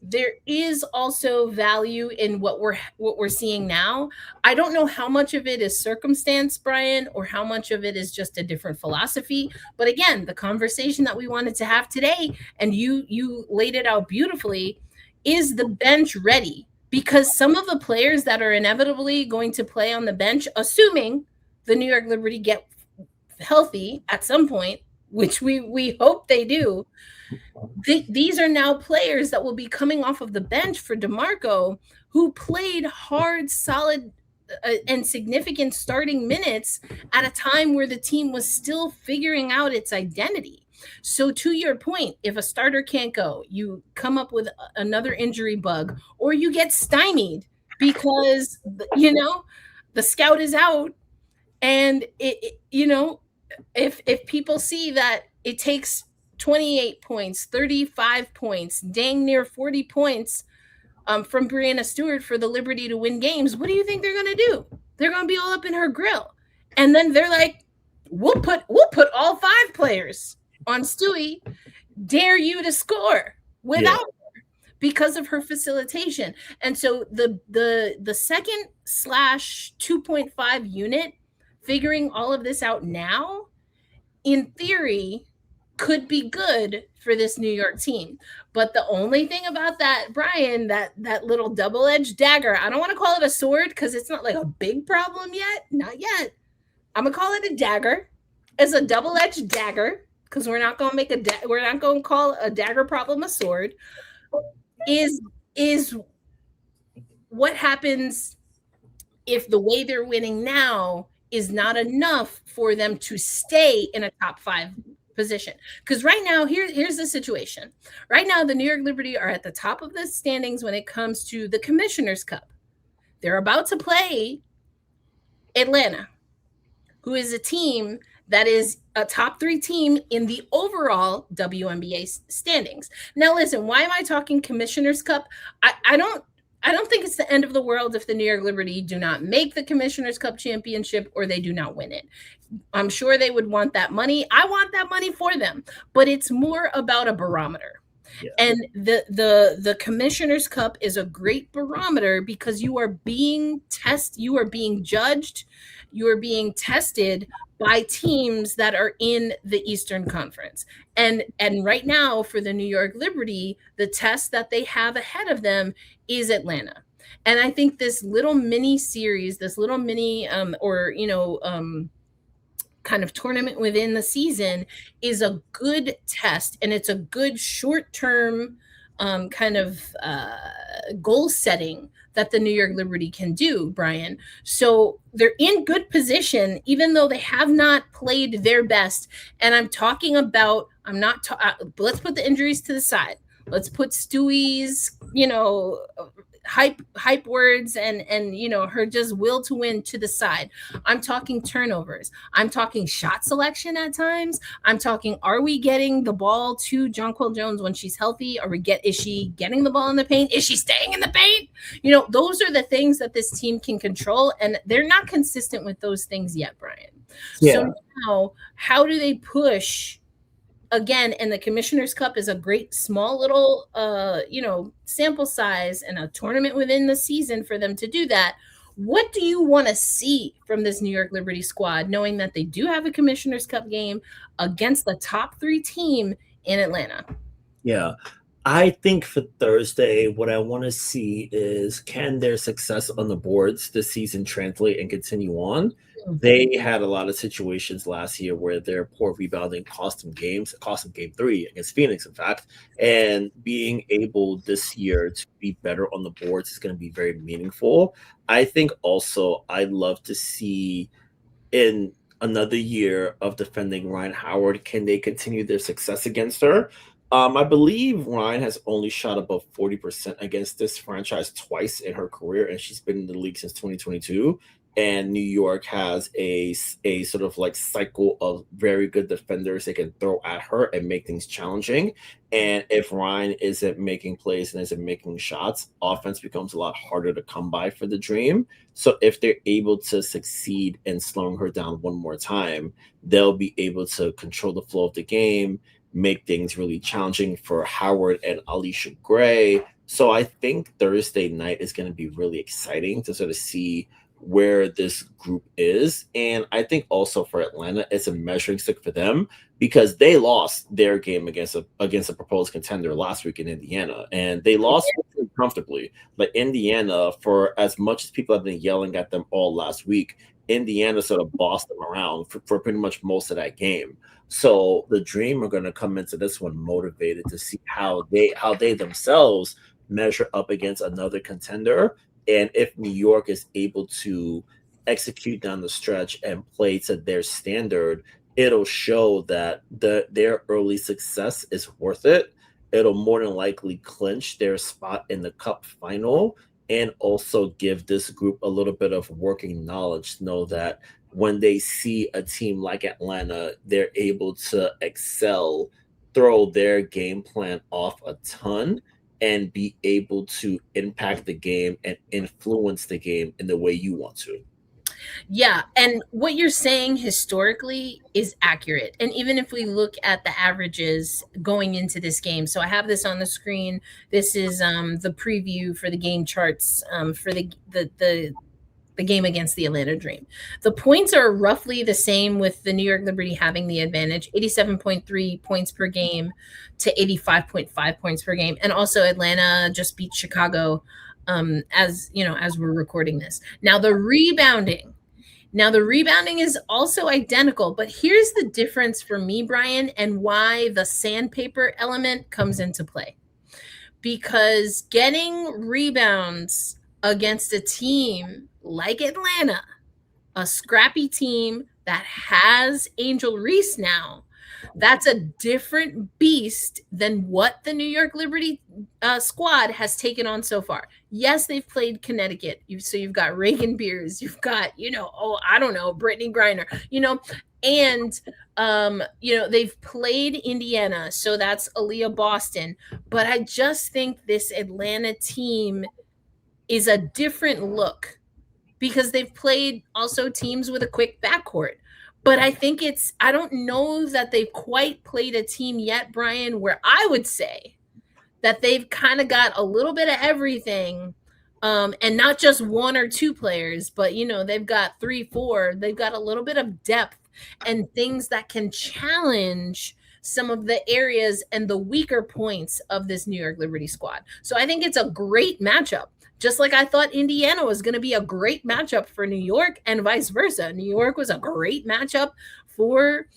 There is also value in what we're seeing now. I don't know how much of it is circumstance, Brian, or how much of it is just a different philosophy. But again, the conversation that we wanted to have today, and you laid it out beautifully, is the bench ready? Because some of the players that are inevitably going to play on the bench, assuming the New York Liberty get healthy at some point, which we hope they do, these are now players that will be coming off of the bench for DeMarco, who played hard, solid, and significant starting minutes at a time where the team was still figuring out its identity. So to your point, if a starter can't go, you come up with another injury bug, or you get stymied because, the scout is out, and if people see that it takes 28 points, 35 points, dang near 40 points from Breanna Stewart for the Liberty to win games, what do you think they're going to do? They're going to be all up in her grill. And then they're like, we'll put all 5 players on Stewie, dare you to score without her because of her facilitation. And so the second /2.5 unit, figuring all of this out now, in theory, could be good for this New York team. But the only thing about that, Brian, that little double-edged dagger, I don't want to call it a sword because it's not like a big problem yet. Not yet. I'm gonna call it a dagger. It's a double-edged dagger because we're not gonna we're not gonna call a dagger problem a sword. Is what happens if the way they're winning now is not enough for them to stay in a top 5 position? Because right now, here's the situation. Right now, the New York Liberty are at the top of the standings when it comes to the Commissioner's Cup. They're about to play Atlanta, who is a team that is a top 3 team in the overall WNBA standings. Now, listen, why am I talking Commissioner's Cup? I don't think it's the end of the world if the New York Liberty do not make the Commissioner's Cup championship or they do not win it. I'm sure they would want that money. I want that money for them, but it's more about a barometer. Yeah. And the Commissioner's Cup is a great barometer because you are being tested, you are being judged, you are being tested by teams that are in the Eastern Conference. And right now for the New York Liberty, the test that they have ahead of them is Atlanta. And I think this little mini series, this little mini kind of tournament within the season is a good test, and it's a good short-term goal setting that the New York Liberty can do, Brian. So they're in good position, even though they have not played their best. And I'm talking about, let's put the injuries to the side. Let's put Stewie's, hype words and her just will to win to the side. I'm talking turnovers. I'm talking shot selection at times. I'm talking, are we getting the ball to Jonquel Jones when she's healthy? Is she getting the ball in the paint? Is she staying in the paint? Those are the things that this team can control, and they're not consistent with those things yet, Brian. Yeah. So now, how do they push? Again, and the Commissioner's Cup is a great small little, sample size and a tournament within the season for them to do that. What do you want to see from this New York Liberty squad, knowing that they do have a Commissioner's Cup game against the top 3 team in Atlanta? Yeah. I think for Thursday, what I want to see is, can their success on the boards this season translate and continue on? They had a lot of situations last year where their poor rebounding cost them game 3 against Phoenix, in fact. And being able this year to be better on the boards is going to be very meaningful. I think also I'd love to see, in another year of defending Rhyne Howard, can they continue their success against her? I believe Rhyne has only shot above 40% against this franchise twice in her career, and she's been in the league since 2022. And New York has a sort of like cycle of very good defenders they can throw at her and make things challenging. And if Rhyne isn't making plays and isn't making shots, offense becomes a lot harder to come by for the Dream. So if they're able to succeed in slowing her down one more time, they'll be able to control the flow of the game, make things really challenging for Howard and Alicia Gray. So I think Thursday night is going to be really exciting to sort of see where this group is. And I think also for Atlanta, it's a measuring stick for them because they lost their game against a proposed contender last week in Indiana, and they lost comfortably. But Indiana, for as much as people have been yelling at them all last week, Indiana sort of bossed them around for pretty much most of that game. So the Dream are going to come into this one motivated to see how they themselves measure up against another contender, and if New York is able to execute down the stretch and play to their standard, it'll show that their early success is worth it. It'll more than likely clinch their spot in the Cup final, and also give this group a little bit of working knowledge to know that when they see a team like Atlanta, they're able to excel, throw their game plan off a ton, and be able to impact the game and influence the game in the way you want to. Yeah, and what you're saying historically is accurate. And even if we look at the averages going into this game, so I have this on the screen. This is the preview for the game charts for the game against the Atlanta Dream. The points are roughly the same, with the New York Liberty having the advantage, 87.3 points per game to 85.5 points per game. And also Atlanta just beat Chicago as we're recording this. Now the rebounding is also identical, but here's the difference for me, Brian, and why the Sandpaper element comes into play. Because getting rebounds against a team like Atlanta, a scrappy team that has Angel Reese now, that's a different beast than what the New York Liberty squad has taken on so far. Yes, they've played Connecticut. You've got Reagan Beers, you've got, Brittany Griner, and they've played Indiana, so that's Aaliyah Boston. But I just think this Atlanta team is a different look because they've played also teams with a quick backcourt. But I think I don't know that they've quite played a team yet, Brian, where I would say that they've kind of got a little bit of everything, and not just one or two players, but, they've got 3, 4. They've got a little bit of depth and things that can challenge some of the areas and the weaker points of this New York Liberty squad. So I think it's a great matchup. Just like I thought Indiana was going to be a great matchup for New York, and vice versa. New York was a great matchup for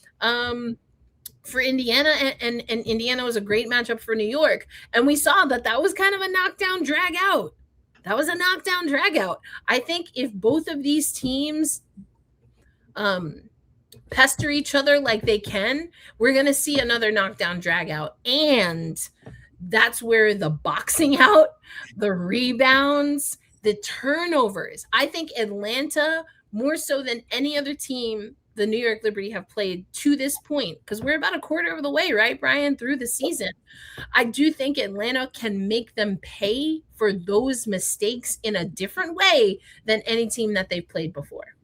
Indiana, and Indiana was a great matchup for New York. And we saw that was kind of a knockdown drag out. That was a knockdown drag out. I think if both of these teams pester each other like they can, we're going to see another knockdown drag out. And that's where the boxing out, the rebounds, the turnovers. I think Atlanta, more so than any other team the New York Liberty have played to this point, because we're about a quarter of the way, right, Brian, through the season. I do think Atlanta can make them pay for those mistakes in a different way than any team that they've played before.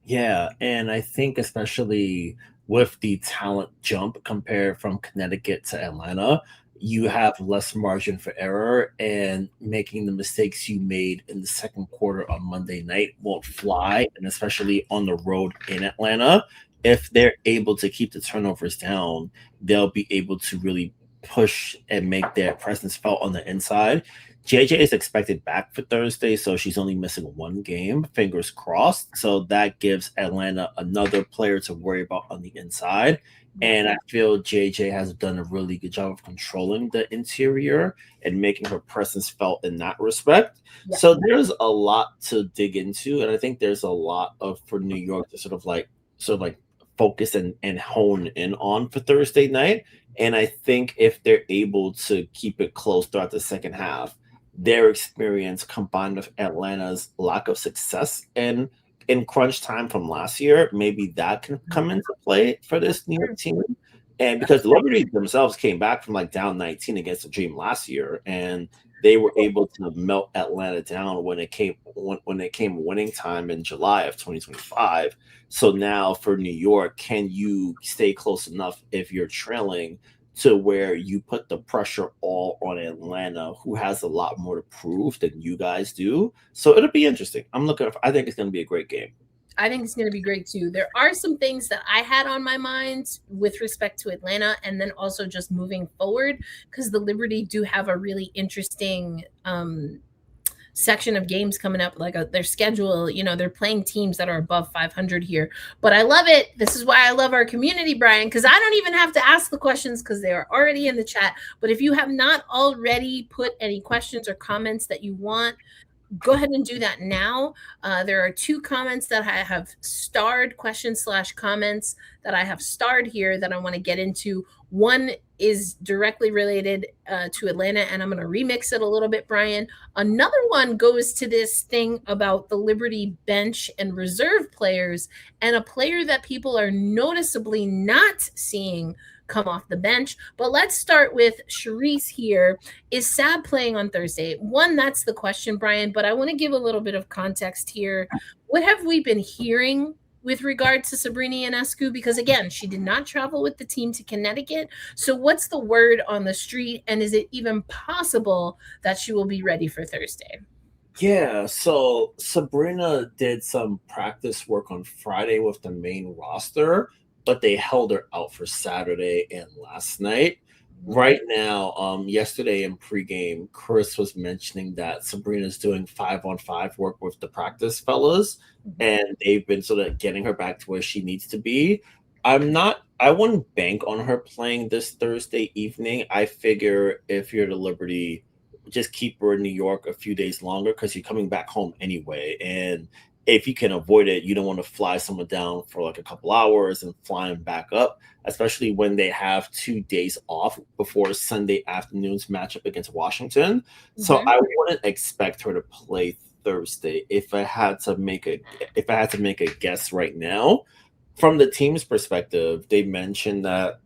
Yeah, and I think especially with the talent jump compared from Connecticut to Atlanta, you have less margin for error, and making the mistakes you made in the second quarter on Monday night won't fly, and especially on the road in Atlanta. If they're able to keep the turnovers down, they'll be able to really push and make their presence felt on the inside. JJ is expected back for Thursday, so she's only missing one game, fingers crossed. So that gives Atlanta another player to worry about on the inside. And I feel JJ has done a really good job of controlling the interior and making her presence felt in that respect. Yeah. So there's a lot to dig into, and I think there's a lot for New York to sort of like focus and hone in on for Thursday night. And I think if they're able to keep it close throughout the second half, their experience combined with Atlanta's lack of success in crunch time from last year, maybe that can come into play for this New York team. And because the Liberty themselves came back from down 19 against the Dream last year, and they were able to melt Atlanta down when it came winning time in July of 2025. So now for New York, can you stay close enough if you're trailing to where you put the pressure all on Atlanta, who has a lot more to prove than you guys do? So it'll be interesting. I think it's going to be a great game. I think it's going to be great too. There are some things that I had on my mind with respect to Atlanta, and then also just moving forward, because the Liberty do have a really interesting section of games coming up, like their schedule, they're playing teams that are above 500 here. But I love it. This is why I love our community, Brian, because I don't even have to ask the questions because they are already in the chat. But if you have not already put any questions or comments that you want, go ahead and do that now. There are 2 comments that I have starred, questions/comments that I have starred here that I want to get into. One is directly related to Atlanta, and I'm going to remix it a little bit, Brian. Another one goes to this thing about the Liberty bench and reserve players, and a player that people are noticeably not seeing come off the bench. But let's start with Charisse here. Is Sab playing on Thursday? One, that's the question, Brian, but I want to give a little bit of context here. What have we been hearing with regard to Sabrina Ionescu? Because again, she did not travel with the team to Connecticut. So what's the word on the street? And is it even possible that she will be ready for Thursday? Yeah, so Sabrina did some practice work on Friday with the main roster, but they held her out for Saturday and last night. Right now, yesterday in pregame, Chris was mentioning that Sabrina's doing 5-on-5 work with the practice fellas, and they've been sort of getting her back to where she needs to be. I wouldn't bank on her playing this Thursday evening. I figure if you're the Liberty, just keep her in New York a few days longer because you're coming back home anyway. And if you can avoid it, you don't want to fly someone down for like a couple hours and fly them back up, especially when they have 2 days off before Sunday afternoon's matchup against Washington. So I wouldn't expect her to play Thursday. If I had to make a guess right now, from the team's perspective, they mentioned that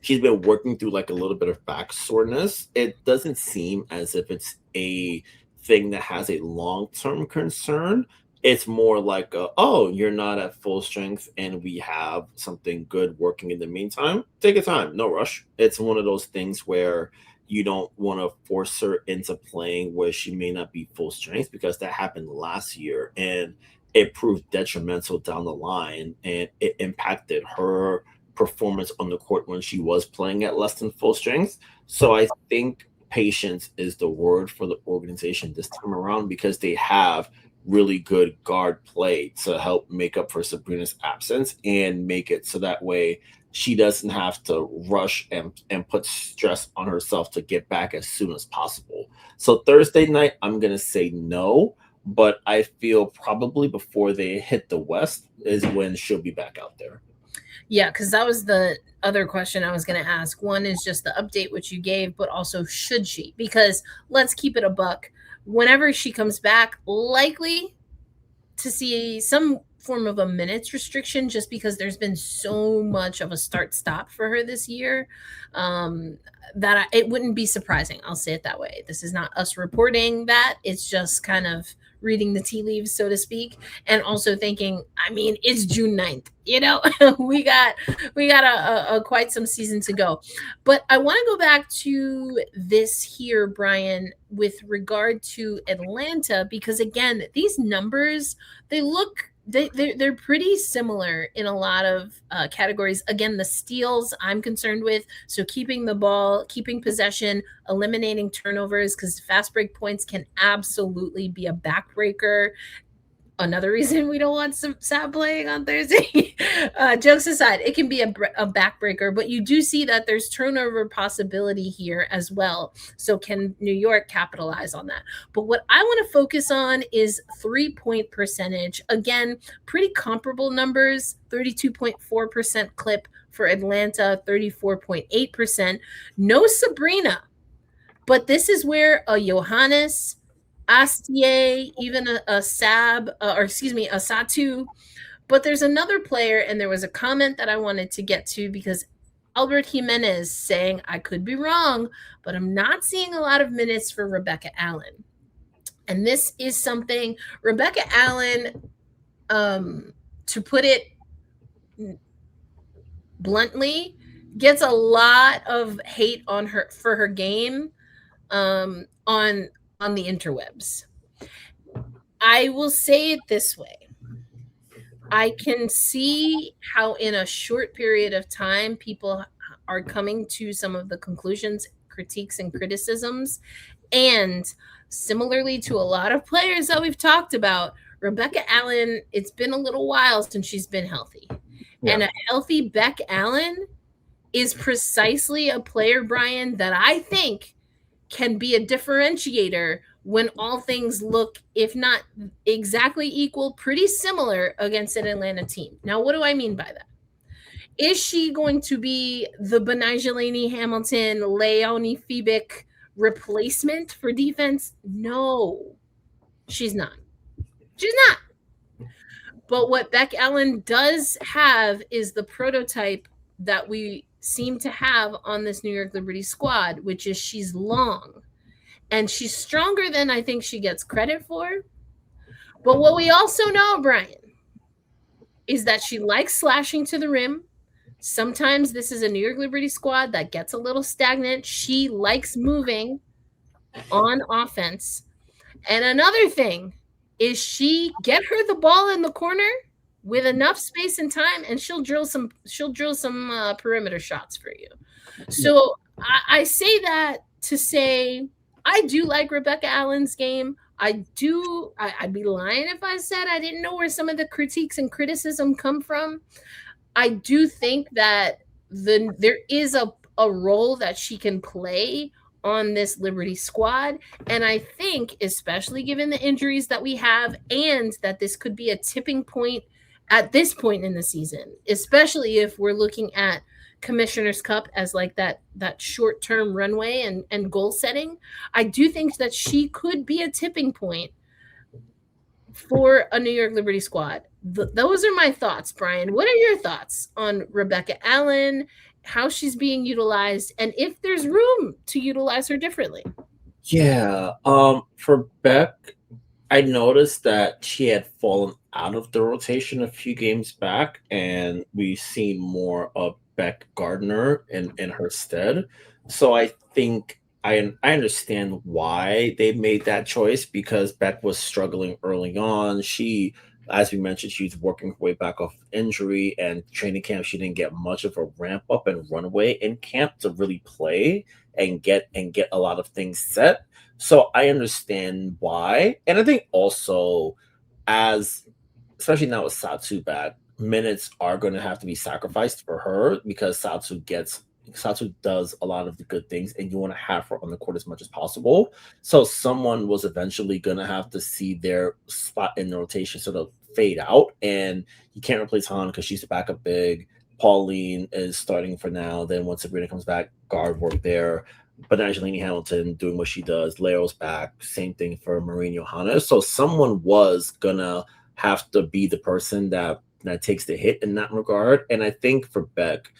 she's been working through like a little bit of back soreness. It doesn't seem as if it's a thing that has a long-term concern. It's more like, you're not at full strength and we have something good working in the meantime. Take your time, no rush. It's one of those things where you don't want to force her into playing where she may not be full strength, because that happened last year and it proved detrimental down the line, and it impacted her performance on the court when she was playing at less than full strength. So I think patience is the word for the organization this time around, because they have really good guard play to help make up for Sabrina's absence and make it so that way she doesn't have to rush and put stress on herself to get back as soon as possible. So Thursday night, I'm going to say no, but I feel probably before they hit the West is when she'll be back out there. Yeah, because that was the other question I was going to ask. One is just the update which you gave, but also should she? Because let's keep it a buck. Whenever she comes back, likely to see some form of a minutes restriction, just because there's been so much of a start-stop for her this year, that it wouldn't be surprising. I'll say it that way. This is not us reporting that. It's just kind of reading the tea leaves, so to speak, and also thinking, I mean, it's June 9th, we got a quite some season to go. But I want to go back to this here, Brian, with regard to Atlanta, because again, these numbers, they're pretty similar in a lot of categories. Again, the steals I'm concerned with. So keeping the ball, keeping possession, eliminating turnovers, because fast break points can absolutely be a backbreaker. Another reason we don't want some Sab playing on Thursday. Jokes aside, it can be a backbreaker, but you do see that there's turnover possibility here as well. So can New York capitalize on that? But what I want to focus on is 3-point percentage. Again, pretty comparable numbers, 32.4% clip for Atlanta, 34.8%. No Sabrina, but this is where a Johannès, Astier, even a Sab, a Satu. But there's another player, and there was a comment that I wanted to get to, because Albert Jimenez saying, I could be wrong, but I'm not seeing a lot of minutes for Rebecca Allen. And this is something, Rebecca Allen, to put it bluntly, gets a lot of hate on her for her game on the interwebs. I will say it this way. I can see how in a short period of time, people are coming to some of the conclusions, critiques, and criticisms. And similarly to a lot of players that we've talked about, Rebecca Allen, it's been a little while since she's been healthy. Yeah. And a healthy Beck Allen is precisely a player, Brian, that I think can be a differentiator when all things look, if not exactly equal, pretty similar against an Atlanta team. Now, what do I mean by that? Is she going to be the Betnijah Laney-Hamilton, Leonie Fibick replacement for defense? No, she's not. She's not. But what Beck Allen does have is the prototype that we seem to have on this New York Liberty squad, which is she's long. And she's stronger than I think she gets credit for. But what we also know, Brian, is that she likes slashing to the rim. Sometimes this is a New York Liberty squad that gets a little stagnant. She likes moving on offense. And another thing is she get her the ball in the corner with enough space and time, and she'll drill some perimeter shots for you. So I say that to say I do like Rebecca Allen's game. I'd be lying if I said I didn't know where some of the critiques and criticism come from. I do think that there is a role that she can play on this Liberty squad. And I think, especially given the injuries that we have, and that this could be a tipping point at this point in the season, especially if we're looking at Commissioner's Cup as like that short-term runway and goal setting, I do think that she could be a tipping point for a New York Liberty squad. Those are my thoughts, Brian. What are your thoughts on Rebecca Allen, how she's being utilized, and if there's room to utilize her differently? Yeah. For Beck, I noticed that she had fallen out of the rotation a few games back, and we've seen more of Beck Gardner in her stead. So I think I understand why they made that choice, because Beck was struggling early on. She, as we mentioned, she's working her way back off injury, and training camp she didn't get much of a ramp up and runway in camp to really play and get a lot of things set. So I understand why. And I think also, especially now with Satsu back, minutes are going to have to be sacrificed for her, because Satsu does a lot of the good things, and you want to have her on the court as much as possible. So someone was eventually going to have to see their spot in the rotation sort of fade out, and you can't replace Han because she's a backup big. Pauline is starting for now. Then once Sabrina comes back, guard work there. But then Laney-Hamilton doing what she does. Leo's back. Same thing for Marine Johannès. So someone was going to have to be the person that takes the hit in that regard. And I think for Beck,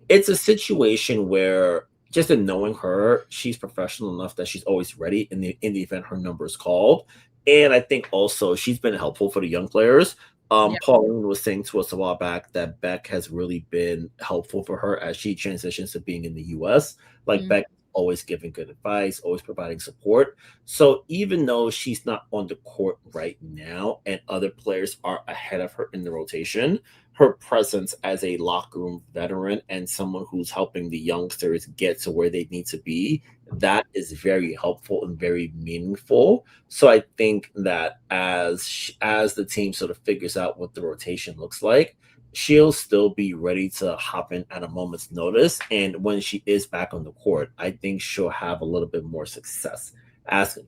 it's a situation where, just in knowing her, she's professional enough that she's always ready in the event her number is called. And I think also she's been helpful for the young players. Pauline was saying to us a while back that Beck has really been helpful for her as she transitions to being in the U.S. Beck always giving good advice, always providing support. So even though she's not on the court right now and other players are ahead of her in the rotation, her presence as a locker room veteran and someone who's helping the youngsters get to where they need to be, that is very helpful and very meaningful. So I think that as the team sort of figures out what the rotation looks like, she'll still be ready to hop in at a moment's notice. And when she is back on the court, I think she'll have a little bit more success as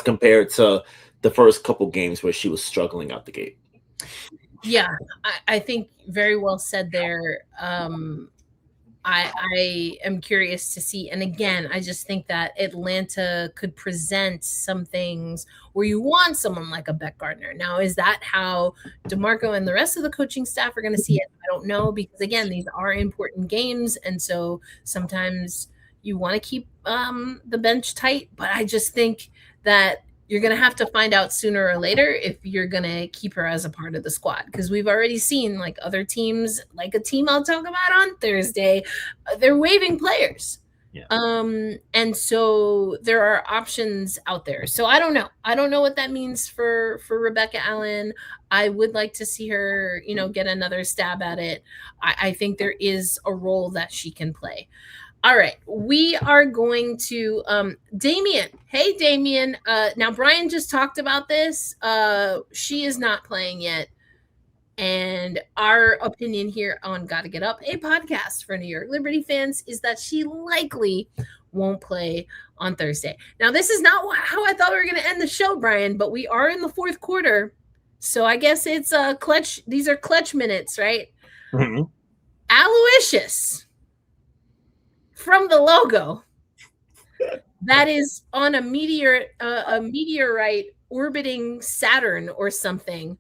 compared to the first couple games where she was struggling out the gate. Yeah, I think very well said there. I am curious to see. And again, I just think that Atlanta could present some things where you want someone like a Beck Gardner. Now, is that how DeMarco and the rest of the coaching staff are going to see it? I don't know, because again, these are important games. And so sometimes you want to keep the bench tight, but I just think that you're going to have to find out sooner or later if you're going to keep her as a part of the squad, because we've already seen like other teams, like a team I'll talk about on Thursday, they're waiving players. Yeah. And so there are options out there. So I don't know. I don't know what that means for Rebecca Allen. I would like to see her, get another stab at it. I think there is a role that she can play. All right, we are going to Damien. Hey, Damien. Now Brian just talked about this. She is not playing yet, and our opinion here on Gotta Get Up, a podcast for New York Liberty fans, is that she likely won't play on Thursday. Now, this is not how I thought we were going to end the show, Brian, but we are in the fourth quarter, so I guess it's clutch. These are clutch minutes, right? Mm-hmm. Aloysius from the logo that is on a meteorite orbiting Saturn or something.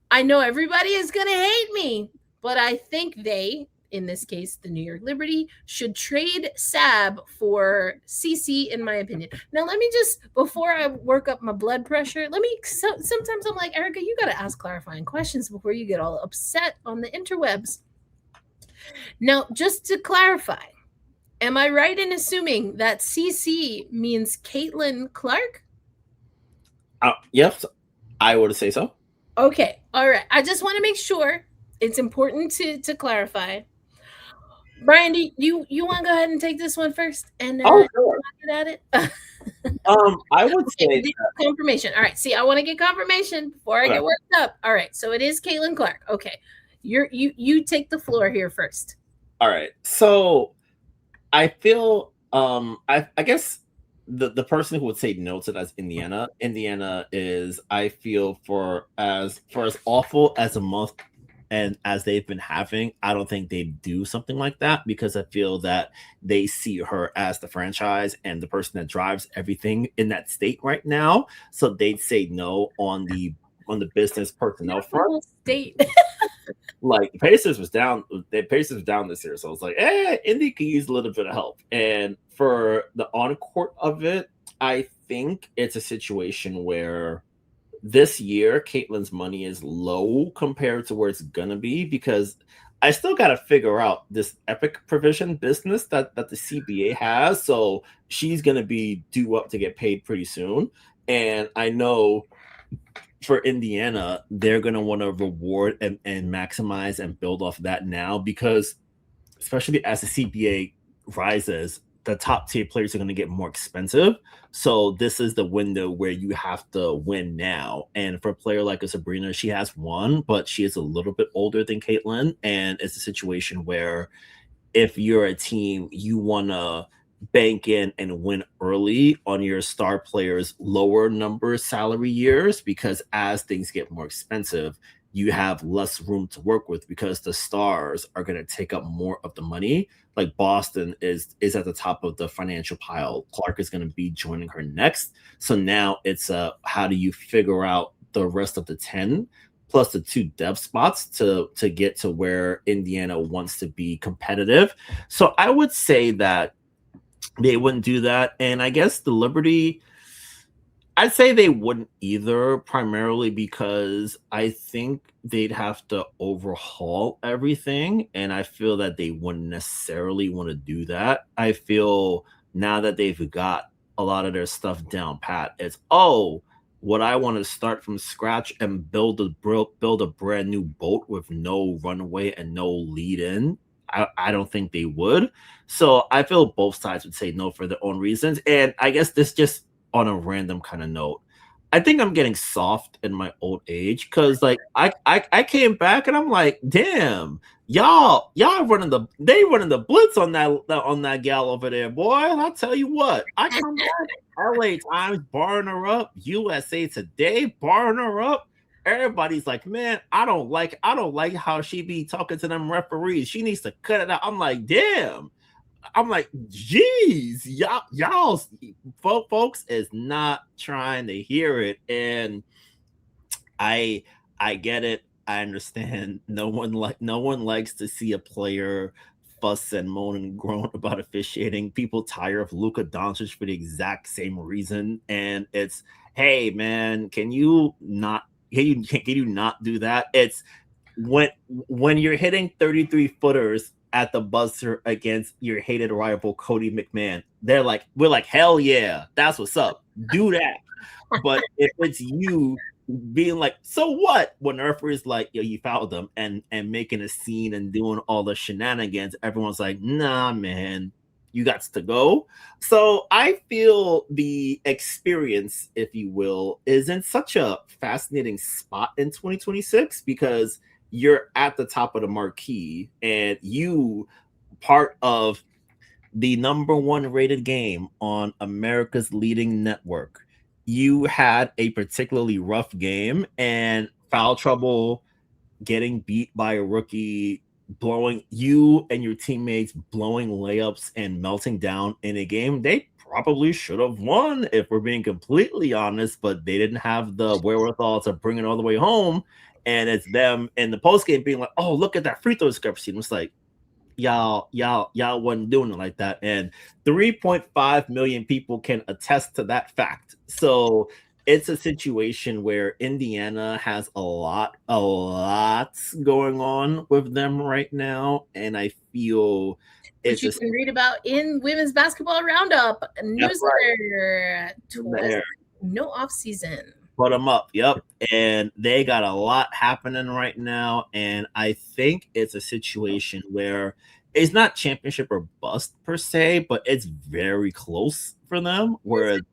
I know everybody is going to hate me, but I think they, in this case, the New York Liberty, should trade Sab for CC, in my opinion. Now, let me just, before I work up my blood pressure, sometimes I'm like, Erica, you got to ask clarifying questions before you get all upset on the interwebs. Now, just to clarify, am I right in assuming that CC means Caitlin Clark? Yes, I would say so. Okay, all right. I just want to make sure. It's important to clarify. Brian, do you want to go ahead and take this one first? And sure. Get at it. I would say confirmation. All right. See, I want to get confirmation before I get worked up. All right. So it is Caitlin Clark. Okay, you take the floor here first. All right. So I feel I guess the person who would say no to that is Indiana. Indiana is, I feel, for as awful as a month and as they've been having, I don't think they'd do something like that, because I feel that they see her as the franchise and the person that drives everything in that state right now. So they'd say no on the business personnel front. State. Like, the Pacers was down. The Pacers was down this year, so I was like, Indy could use a little bit of help. And for the on-court of it, I think it's a situation where this year Caitlin's money is low compared to where it's gonna be, because I still got to figure out this epic provision business that the CBA has. So she's gonna be due up to get paid pretty soon, and I know for Indiana, they're going to want to reward and maximize and build off of that now, because especially as the CBA rises, the top tier players are going to get more expensive. So this is the window where you have to win now. And for a player like a Sabrina, she has won, but she is a little bit older than Caitlin. And it's a situation where if you're a team, you want to bank in and win early on your star players' lower number salary years, because as things get more expensive, you have less room to work with, because the stars are going to take up more of the money. Like Boston is at the top of the financial pile. Clark is going to be joining her next. So now it's how do you figure out the rest of the 10 plus the 2 depth spots to get to where Indiana wants to be competitive. So I would say that they wouldn't do that. And I guess the Liberty, I'd say they wouldn't either, primarily because I think they'd have to overhaul everything. And I feel that they wouldn't necessarily want to do that. I feel now that they've got a lot of their stuff down pat, it's, what I want to start from scratch and build a brand new boat with no runway and no lead in. I don't think they would. So I feel both sides would say no for their own reasons. And I guess this just on a random kind of note, I think I'm getting soft in my old age, because like I came back and I'm like, damn, y'all running the blitz on that gal over there, boy. And I'll tell you what, I come back, LA Times barring her up, USA Today barring her up. Everybody's like, man, I don't like how she be talking to them referees. She needs to cut it out. I'm like, damn. I'm like, geez, y'all folks is not trying to hear it. And I get it. I understand. No one likes to see a player fuss and moan and groan about officiating. People tire of Luka Doncic for the exact same reason. And it's, hey man, can you not do that? It's when you're hitting 33 footers at the buzzer against your hated rival Cody McMahon, we're like, hell yeah, that's what's up. Do that. But if it's you being like, so what? When the referee's like, yo, you fouled them, and making a scene and doing all the shenanigans, everyone's like, nah, man, you got to go. So I feel the experience, if you will, is in such a fascinating spot in 2026 because you're at the top of the marquee and you part of the number one rated game on America's leading network. You had a particularly rough game and foul trouble, getting beat by a rookie, blowing you and your teammates blowing layups and melting down in a game they probably should have won if we're being completely honest, but they didn't have the wherewithal to bring it all the way home. And it's them in the post game being like, "Oh, look at that free throw discrepancy." And it's like, y'all wasn't doing it like that. And 3.5 million people can attest to that fact. So it's a situation where Indiana has a lot going on with them right now, and I feel Which you can read about in Women's Basketball Roundup newsletter. Right. No off season. Put them up, yep. And they got a lot happening right now, and I think it's a situation where it's not championship or bust per se, but it's very close for them. Where it's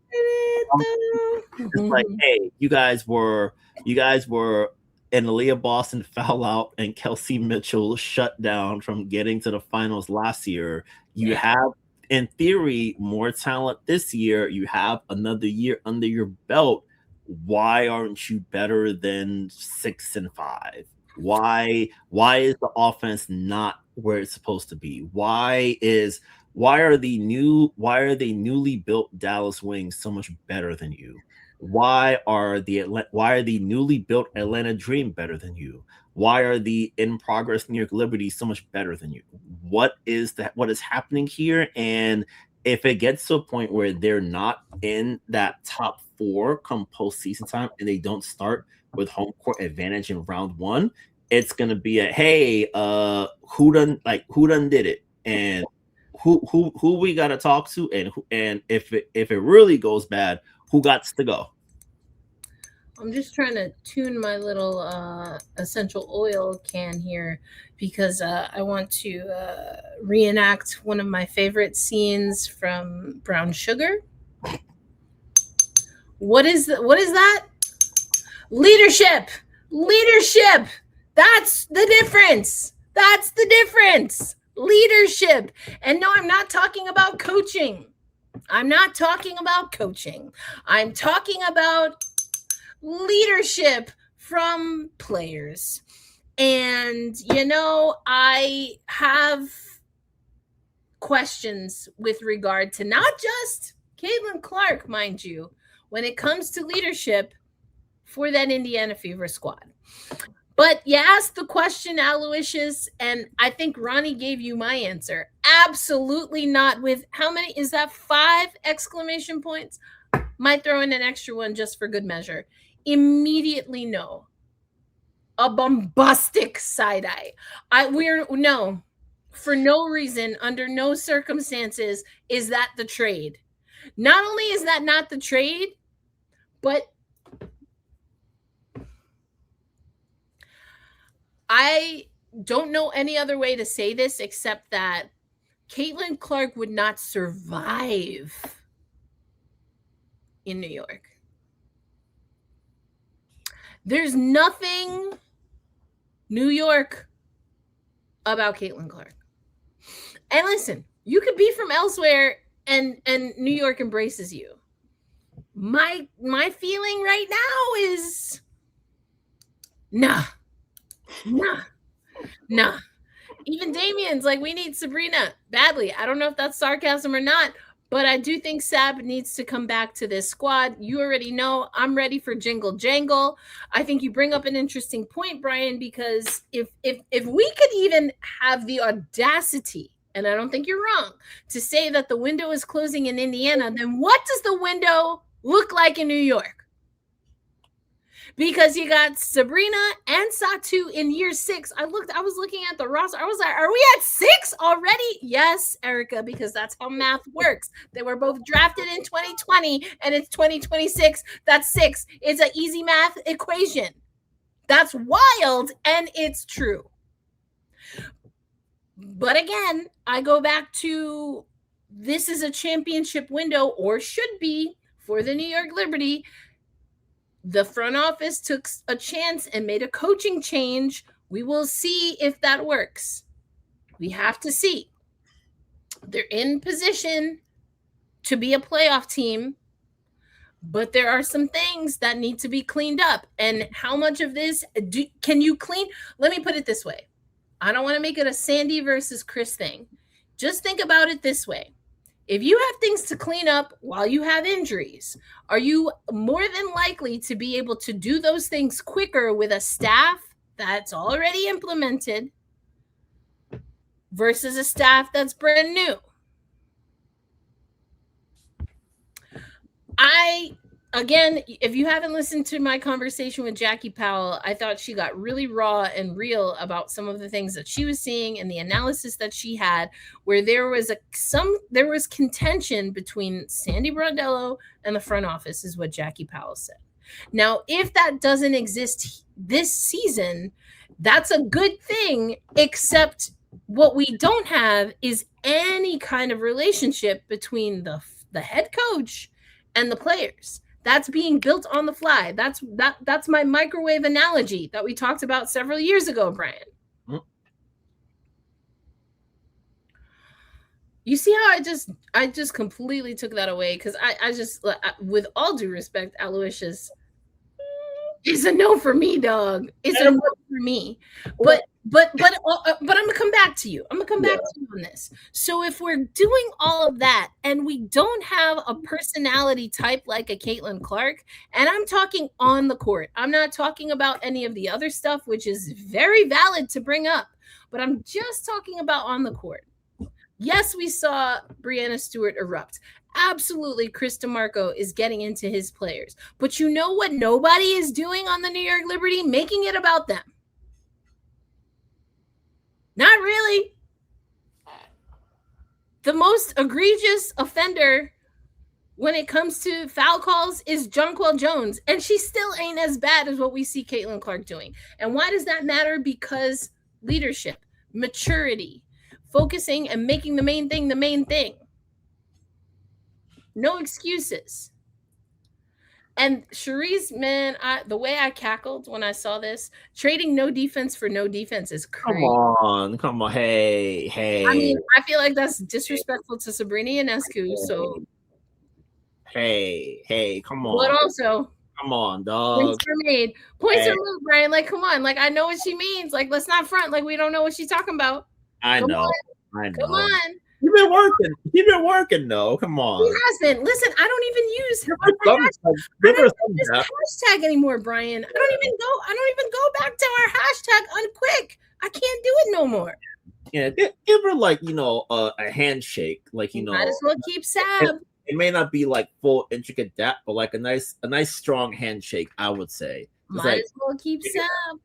like, hey, you guys were an Aaliyah Boston foul out and Kelsey Mitchell shut down from getting to the finals last year. You have, in theory, more talent this year. You have another year under your belt. Why aren't you better than 6 and 5? Why is the offense not where it's supposed to be? Why are the newly built Dallas Wings so much better than you? Why are the newly built Atlanta Dream better than you? Why are the in progress New York Liberty so much better than you? What is happening here? And if it gets to a point where they're not in that top 4 come postseason time and they don't start with home court advantage in round 1, it's gonna be a hey, who done did it, and who we gotta talk to, and if it really goes bad, who got to go? I'm just trying to tune my little essential oil can here because I want to reenact one of my favorite scenes from Brown Sugar. What is that? Leadership. That's the difference. Leadership. And no, I'm not talking about coaching. I'm talking about leadership from players. And, I have questions with regard to not just Caitlin Clark, mind you, when it comes to leadership for that Indiana Fever squad. But you asked the question, Aloysius, and I think Ronnie gave you my answer. Absolutely not. With how many? Is that 5 exclamation points? Might throw in an extra one just for good measure. Immediately no. A bombastic side eye. No. For no reason, under no circumstances, is that the trade. Not only is that not the trade, but I don't know any other way to say this except that Caitlin Clark would not survive in New York. There's nothing New York about Caitlin Clark. And listen, you could be from elsewhere and New York embraces you. My feeling right now is nah. Even Damien's like, we need Sabrina badly. I don't know if that's sarcasm or not, but I do think Sab needs to come back to this squad. You already know I'm ready for Jingle Jangle. I think you bring up an interesting point, Brian, because if we could even have the audacity, and I don't think you're wrong, to say that the window is closing in Indiana, then what does the window look like in New York? Because you got Sabrina and Satu in year 6. I was looking at the roster. I was like, are we at 6 already? Yes, Erica, because that's how math works. They were both drafted in 2020 and it's 2026. That's 6. It's an easy math equation. That's wild and it's true. But again, I go back to this is a championship window, or should be, for the New York Liberty. The front office took a chance and made a coaching change. We will see if that works. We have to see. They're in position to be a playoff team, but there are some things that need to be cleaned up. And how much of this can you clean? Let me put it this way. I don't want to make it a Sandy versus Chris thing. Just think about it this way. If you have things to clean up while you have injuries, are you more than likely to be able to do those things quicker with a staff that's already implemented versus a staff that's brand new? Again, if you haven't listened to my conversation with Jackie Powell, I thought she got really raw and real about some of the things that she was seeing and the analysis that she had, where there was contention between Sandy Brondello and the front office, is what Jackie Powell said. Now, if that doesn't exist this season, that's a good thing, except what we don't have is any kind of relationship between the head coach and the players. That's being built on the fly. That's my microwave analogy that we talked about several years ago, Brian. Mm-hmm. You see how I just completely took that away, because I just, with all due respect, Aloysius, it's a no for me, dog. It's a no for me. But I'm gonna come back to you. I'm gonna come back to you on this. So if we're doing all of that and we don't have a personality type like a Caitlin Clark, and I'm talking on the court, I'm not talking about any of the other stuff, which is very valid to bring up, but I'm just talking about on the court. Yes, we saw Breanna Stewart erupt. Absolutely, Chris DeMarco is getting into his players. But you know what nobody is doing on the New York Liberty? Making it about them. Not really. The most egregious offender when it comes to foul calls is Jonquel Jones, and she still ain't as bad as what we see Caitlin Clark doing. And why does that matter? Because leadership, maturity, focusing and making the main thing the main thing. No excuses. And Cherise, man, the way I cackled when I saw this, trading no defense for no defense is crazy. Come on. Hey. I mean, I feel like that's disrespectful to Sabrina Ionescu. So, hey, come on. But also, come on, dog. Points are made. Points are moved, Brian. Like, come on. Like, I know what she means. Like, let's not front like we don't know what she's talking about. I know. Come on. You've been working, though. Come on. He has been. Listen, I don't even use hashtag anymore, Brian. I don't even go back to our hashtag unquick. I can't do it no more. Yeah, give her a handshake, might as well keep Sab. It may not be like full intricate dap, but like a nice strong handshake, I would say. Might as well keep Sab.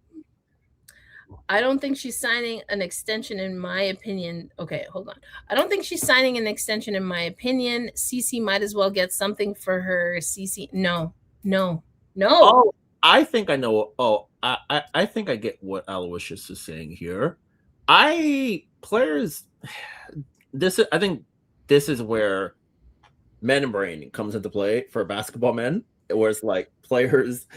I don't think she's signing an extension, in my opinion. Okay, hold on. I don't think she's signing an extension, in my opinion. CC might as well get something for her. CC, no. Oh, I think I know. Oh, I think I get what Aloysius is saying here. I think this is where men brain comes into play for basketball men. Whereas like players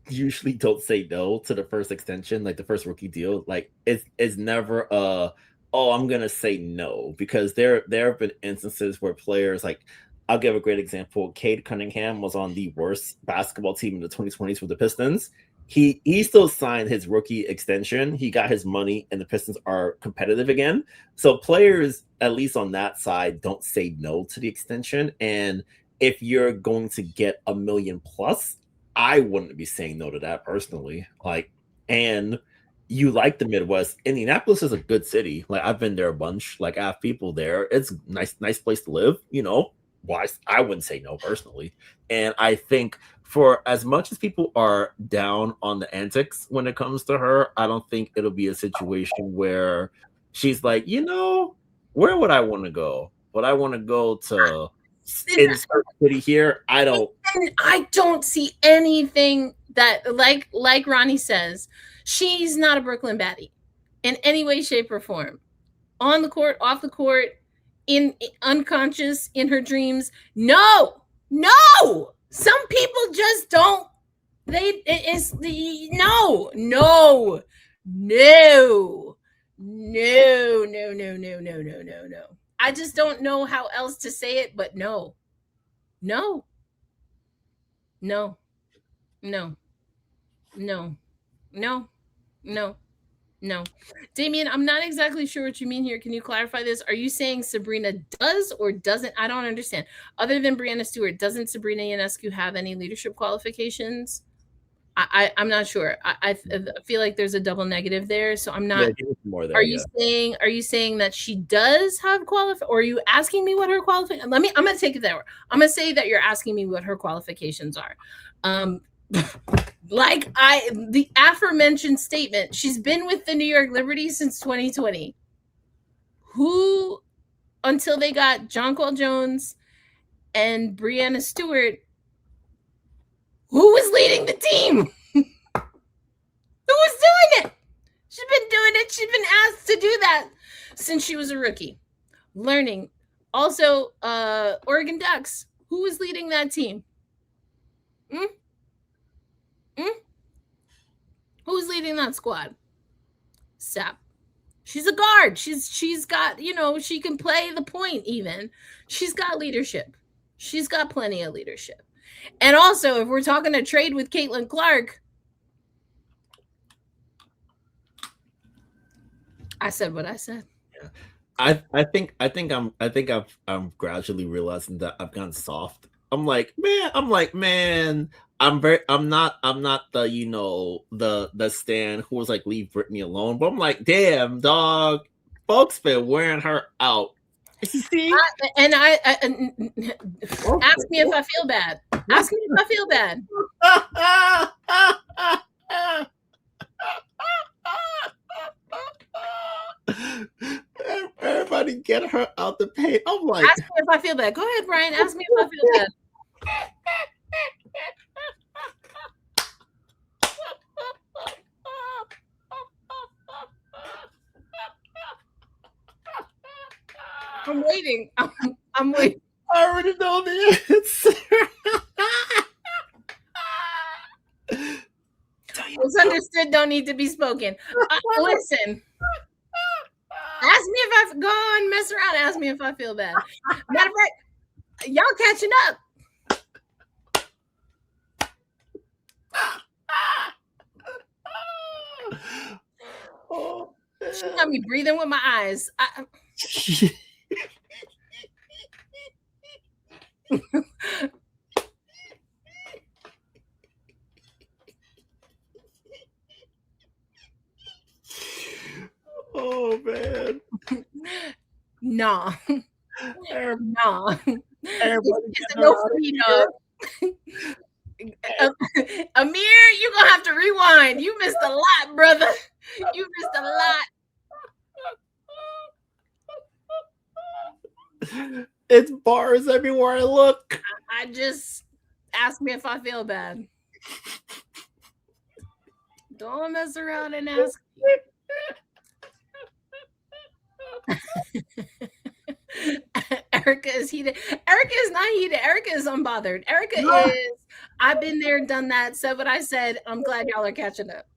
usually don't say no to the first extension, like the first rookie deal. Like it's never I'm gonna say no, because there have been instances where players, like, I'll give a great example. Cade Cunningham was on the worst basketball team in the 2020s with the Pistons. He still signed his rookie extension. He got his money, and the Pistons are competitive again. So players, at least on that side, don't say no to the extension. And if you're going to get $1 million plus, I wouldn't be saying no to that personally. Like, and you like the Midwest. Indianapolis is a good city. Like, I've been there a bunch. Like, I have people there. It's a nice place to live. Why I wouldn't say no personally. And I think for as much as people are down on the antics when it comes to her, I don't think it'll be a situation where she's like, where would I want to go? Would I want to go to insert city here? I don't see anything that, like Ronnie says, she's not a Brooklyn baddie in any way, shape, or form. On the court, off the court, in unconscious in her dreams? No. Some people just don't. No. I just don't know how else to say it, but no. Damien, I'm not exactly sure what you mean here. Can you clarify this? Are you saying Sabrina does or doesn't? I don't understand. Other than Breanna Stewart, doesn't Sabrina Ionescu have any leadership qualifications? I'm not sure. I feel like there's a double negative there, so I'm not. More there, Are you saying that she does have or are you asking me what her qualifications? I'm gonna take it there. I'm gonna say that you're asking me what her qualifications are. The aforementioned statement, she's been with the New York Liberty since 2020. Who, until they got Jonquel Jones and Breanna Stewart, who was leading the team? Who was doing it? She's been doing it. She's been asked to do that since she was a rookie. Learning. Also, Oregon Ducks. Who was leading that team? Who's leading that squad? Sap. She's a guard. She's got, she can play the point even. She's got leadership. She's got plenty of leadership. And also, if we're talking a trade with Caitlin Clark, I said what I said. Yeah. I think I'm gradually realizing that I've gone soft. I'm like, man, I'm not the the stan who was like, leave Brittany alone. But I'm like, damn, dog, folks been wearing her out. See? Ask me if I feel bad. Ask me if I feel bad. Everybody get her out the paint. I'm like, ask me if I feel bad. Go ahead, Brian. Ask me if I feel bad. I'm waiting. I'm waiting. I already know the answer. What's understood don't need to be spoken. Listen. Ask me if I go on, mess around. Ask me if I feel bad. Matter of fact, y'all catching up. Oh, she got me breathing with my eyes. Oh man. Nah. Nah. It's no free dog. Amir, you're gonna have to rewind. You missed a lot, brother. You missed a lot. It's bars everywhere I look. I just ask me if I feel bad. Don't mess around and ask me. Erica is heated. Erica is not heated. Erica is unbothered. Erica is, I've been there, done that, said what I said. I'm glad y'all are catching up.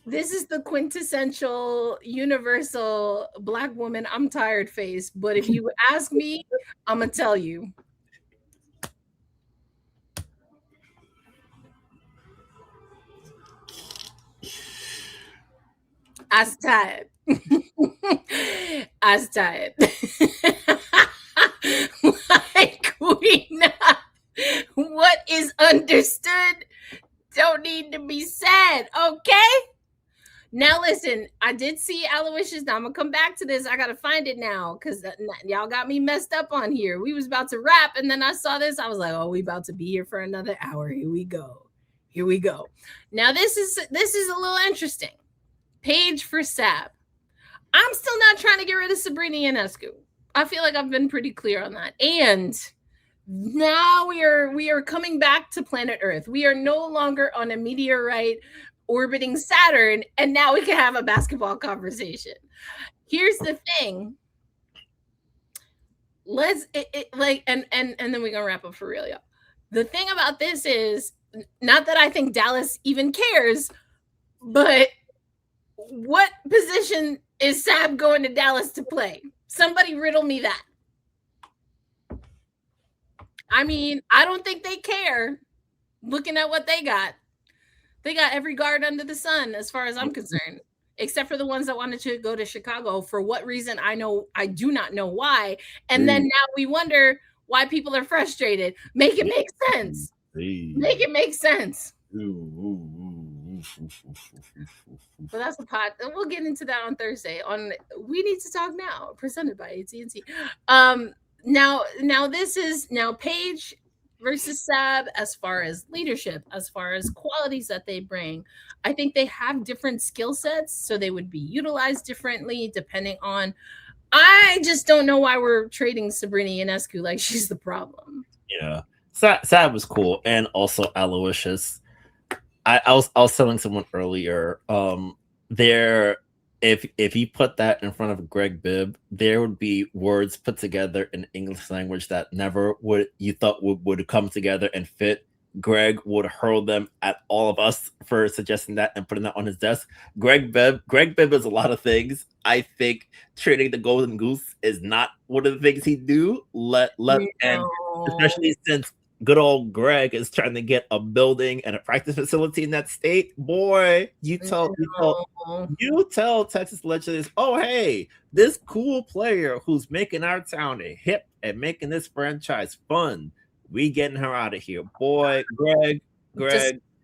This is the quintessential, universal Black woman, I'm tired face. But if you ask me, I'm going to tell you. I's tired. I's tired. Like, what is understood don't need to be said, okay? Now listen, I did see Aloysius. Now I'm gonna come back to this. I gotta find it now because y'all got me messed up on here. We was about to wrap, and then I saw this. I was like, oh, we about to be here for another hour. Here we go. Now this is a little interesting. Page for Sab. I'm still not trying to get rid of Sabrina Ionescu. I feel like I've been pretty clear on that. And now we are coming back to planet Earth. We are no longer on a meteorite orbiting Saturn, and now we can have a basketball conversation. here's the thing. And then we're gonna wrap up for real, y'all. The thing about this is not that I think Dallas even cares, but what position is Sab going to Dallas to play? Somebody riddle me that. I mean, I don't think they care. Looking at what they got every guard under the sun, as far as I'm concerned, except for the ones that wanted to go to Chicago. For what reason? I do not know why. And then now we wonder why people are frustrated. Make it make sense. Make it make sense. But that's a pot. We'll get into that on Thursday. On We Need to Talk Now, presented by AT&T. Now this is Paige versus Sab as far as leadership, as far as qualities that they bring. I think they have different skill sets, so they would be utilized differently depending on. I just don't know why we're trading Sabrina Ionescu like she's the problem. Yeah, Sab was cool, and also Aloysius. I was telling someone earlier, if you put that in front of Greg Bibb, there would be words put together in English language that never would come together and fit. Greg would hurl them at all of us for suggesting that and putting that on his desk. Greg Bibb is a lot of things. I think trading the Golden Goose is not one of the things he do. And especially since good old Greg is trying to get a building and a practice facility in that state. Boy, you tell Texas legislators, oh, hey, this cool player who's making our town a hip and making this franchise fun, we getting her out of here. Boy, Greg.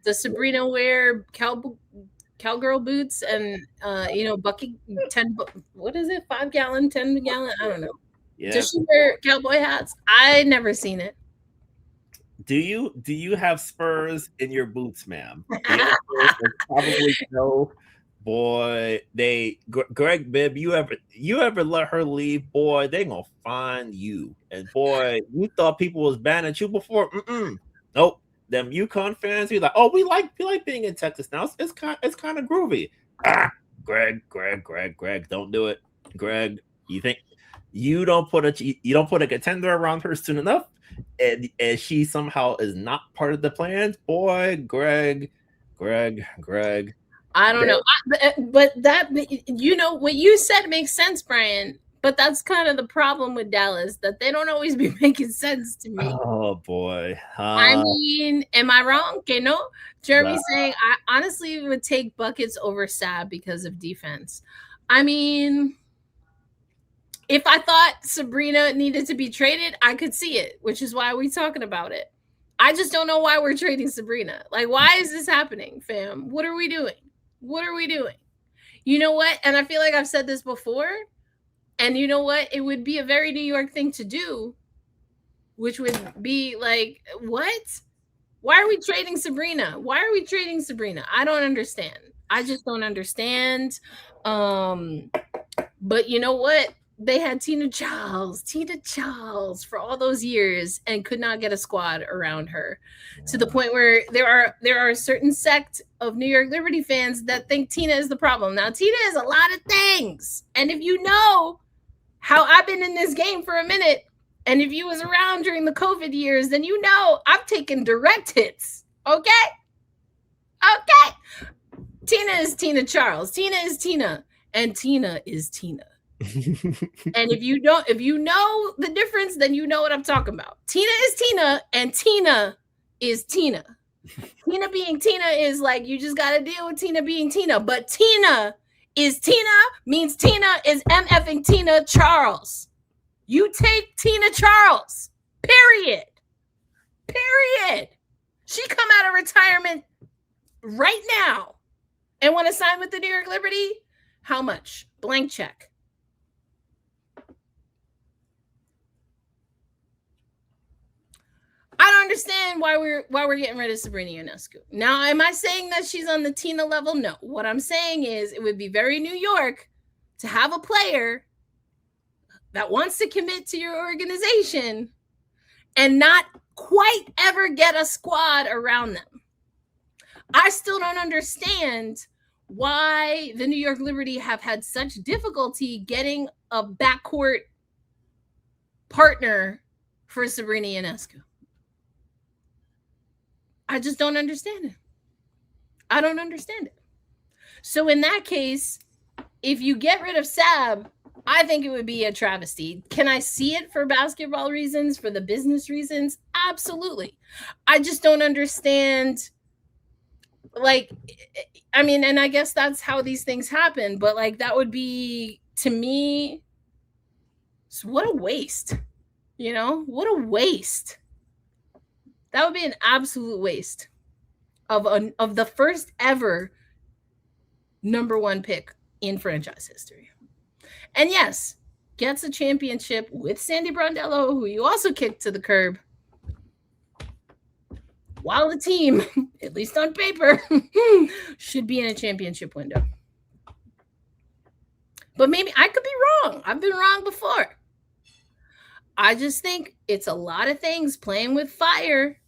Does Sabrina wear cowgirl boots and, bucket 10, what is it, 5 gallon, 10 gallon? I don't know. Yeah. Does she wear cowboy hats? I never seen it. Do you have spurs in your boots, ma'am? Probably no. Boy, Greg Bibb, you ever let her leave? Boy, they gonna find you. And boy, you thought people was banning you before? Nope. Them UConn fans, you're like, oh, we like being in Texas now. It's kind of groovy. Greg, don't do it. Greg, you think you don't put a contender around her soon enough? And she somehow is not part of the plans. Boy, Greg. I don't know. But that, what you said makes sense, Brian. But that's kind of the problem with Dallas, that they don't always be making sense to me. Oh, boy. I mean, am I wrong? Okay, no. Jeremy saying, I honestly would take buckets over Sab because of defense. I mean, if I thought Sabrina needed to be traded, I could see it, which is why we're talking about it. I just don't know why we're trading Sabrina. Like, why is this happening, fam? What are we doing? You know what? And I feel like I've said this before. And you know what? It would be a very New York thing to do, which would be like, what? Why are we trading Sabrina? I don't understand. I just don't understand. But you know what? They had Tina Charles for all those years and could not get a squad around her, to the point where there are a certain sect of New York Liberty fans that think Tina is the problem. Now, Tina is a lot of things. And if you know how I've been in this game for a minute, and if you was around during the COVID years, then you know I've taken direct hits. Okay? Tina is Tina Charles. Tina is Tina. And Tina is Tina. And if you know the difference, then you know what I'm talking about. Tina is Tina, and Tina is Tina. Tina being Tina is like, you just got to deal with Tina being Tina. But Tina is Tina means Tina is MFing Tina Charles. You take Tina Charles. Period. She come out of retirement right now and want to sign with the New York Liberty. How much? Blank check. I don't understand why we're getting rid of Sabrina Ionescu. Now, am I saying that she's on the Tina level? No. What I'm saying is it would be very New York to have a player that wants to commit to your organization and not quite ever get a squad around them. I still don't understand why the New York Liberty have had such difficulty getting a backcourt partner for Sabrina Ionescu. I just don't understand it. I don't understand it. So in that case, if you get rid of Sab, I think it would be a travesty. Can I see it for basketball reasons, for the business reasons? Absolutely. I just don't understand. Like, I mean, and I guess that's how these things happen, but like that would be, to me, what a waste. You know, what a waste. That would be an absolute waste of the first ever number one pick in franchise history. And yes, gets a championship with Sandy Brondello, who you also kicked to the curb, while the team, at least on paper, should be in a championship window. But maybe I could be wrong. I've been wrong before. I just think it's a lot of things playing with fire.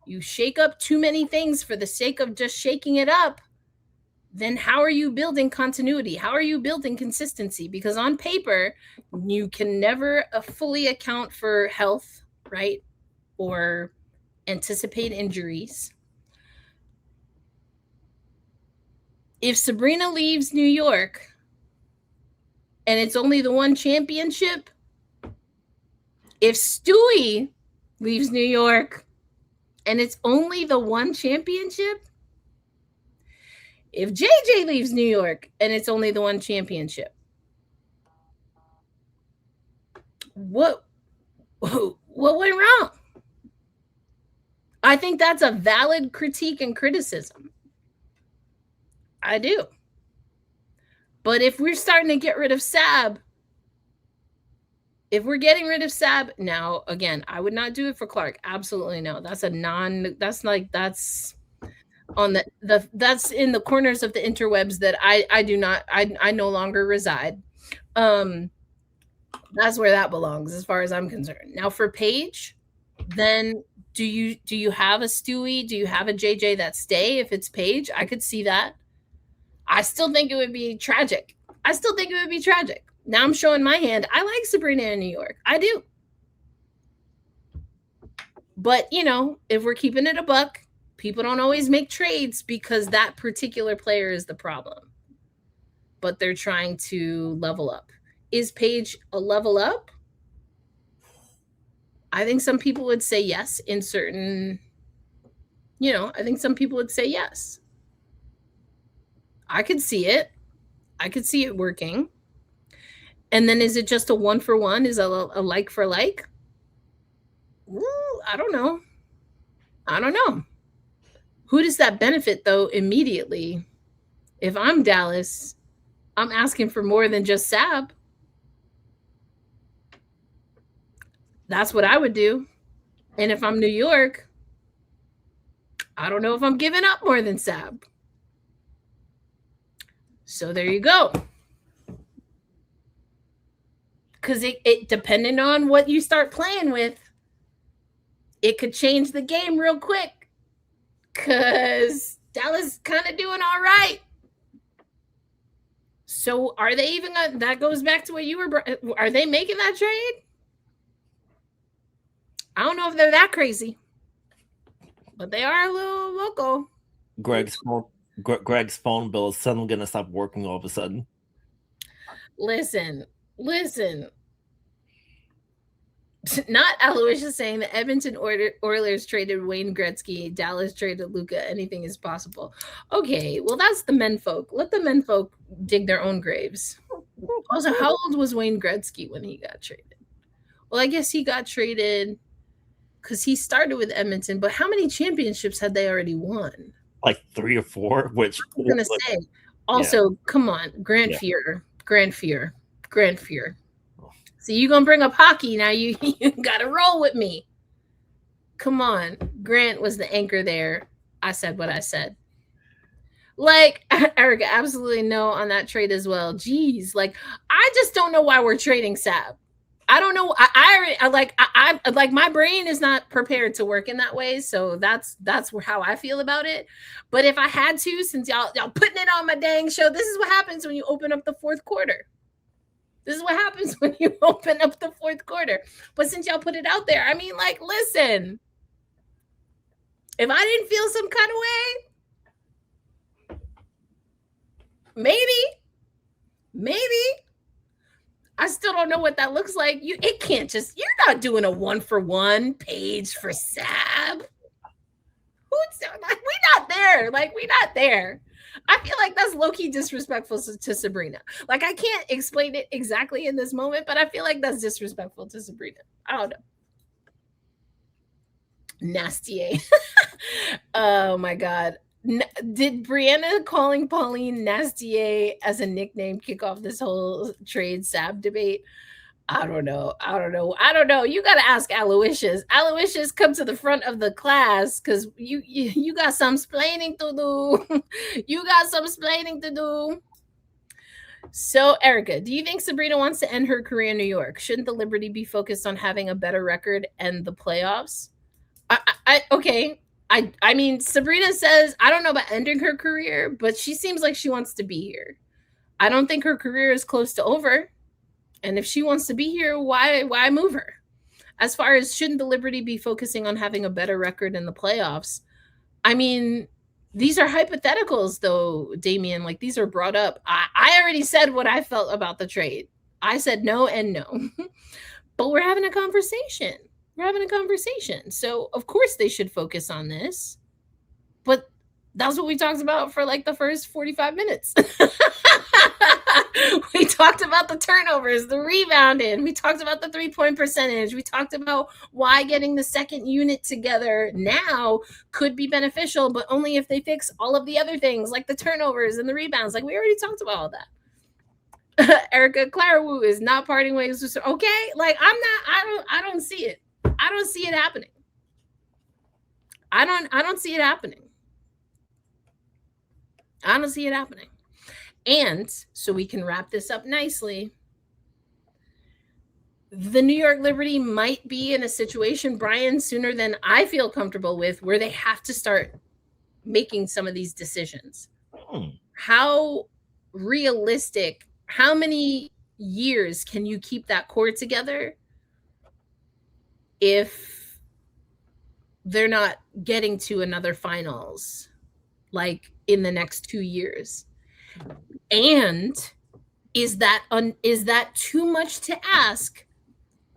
You shake up too many things for the sake of just shaking it up. Then how are you building continuity? How are you building consistency? Because on paper, you can never fully account for health, right? Or anticipate injuries. If Sabrina leaves New York and it's only the one championship, if Stewie leaves New York and it's only the one championship, if JJ leaves New York and it's only the one championship, what went wrong? I think that's a valid critique and criticism. I do. But if we're starting to get rid of Sab, if we're getting rid of Sab now, again, I would not do it for Clark. Absolutely no. That's on that's in the corners of the interwebs that I no longer reside. That's where that belongs as far as I'm concerned. Now for Paige, then do you have a Stewie? Do you have a JJ that stay if it's Paige? I could see that. I still think it would be tragic. Now I'm showing my hand. I like Sabrina in New York. I do. But, you know, if we're keeping it a buck, people don't always make trades because that particular player is the problem. But they're trying to level up. Is Paige a level up? I think some people would say yes in certain, I think some people would say yes. I could see it. I could see it working. And then is it just a 1-for-1? Is it a like for like? Ooh, I don't know. Who does that benefit, though, immediately? If I'm Dallas, I'm asking for more than just Sab. That's what I would do. And if I'm New York, I don't know if I'm giving up more than Sab. So there you go. Because it depending on what you start playing with, it could change the game real quick. Because Dallas kind of doing all right. So are they even gonna, that goes back to what you were, are they making that trade? I don't know if they're that crazy, but they are a little local. Greg's phone bill is suddenly going to stop working all of a sudden. Listen. Not Aloysius saying the Edmonton Oilers traded Wayne Gretzky, Dallas traded Luka. Anything is possible. Okay, well, that's the menfolk. Let the menfolk dig their own graves. Also, how old was Wayne Gretzky when he got traded? Well, I guess he got traded because he started with Edmonton, but how many championships had they already won? Like 3 or 4, which I'm going to say. Also, come on, Grand Fear. So you going to bring up hockey now. You got to roll with me. Come on. Grant was the anchor there. I said what I said. Like, Erica, absolutely no on that trade as well. Jeez. Like, I just don't know why we're trading Sab. I don't know. I like my brain is not prepared to work in that way. So that's how I feel about it. But if I had to, since y'all putting it on my dang show, this is what happens when you open up the fourth quarter. This is what happens when you open up the fourth quarter. But since y'all put it out there, I mean, like, listen, if I didn't feel some kind of way, maybe. I still don't know what that looks like. It can't just, you're not doing a 1-for-1 page for Sab. We're not there. Like, we're not there. I feel like that's low-key disrespectful to Sabrina. Like, I can't explain it exactly in this moment, but I feel like that's disrespectful to Sabrina. I don't know. Nasty. Oh my God. Did Breanna calling Pauline Nasty as a nickname kick off this whole trade Sab debate? I don't know. You got to ask Aloysius. Aloysius, come to the front of the class because you got some splaining to do. You got some splaining to do. So, Erica, do you think Sabrina wants to end her career in New York? Shouldn't the Liberty be focused on having a better record and the playoffs? Okay. I mean, Sabrina says, I don't know about ending her career, but she seems like she wants to be here. I don't think her career is close to over. And if she wants to be here, why move her? As far as shouldn't the Liberty be focusing on having a better record in the playoffs? I mean, these are hypotheticals, though, Damien. Like, these are brought up. I already said what I felt about the trade. I said no and no. But we're having a conversation. So, of course, they should focus on this. But that's what we talked about for like the first 45 minutes. We talked about the turnovers, the rebounding. We talked about the 3-point percentage. We talked about why getting the second unit together now could be beneficial, but only if they fix all of the other things like the turnovers and the rebounds. Like, we already talked about all that. Erica, Clara Wu is not parting ways with, okay? Like, I don't see it. I don't see it happening. I don't see it happening. I don't see it happening. And so we can wrap this up nicely. The New York Liberty might be in a situation, Brian, sooner than I feel comfortable with, where they have to start making some of these decisions. How realistic, how many years can you keep that core together if they're not getting to another finals like in the next 2 years? And is that too much to ask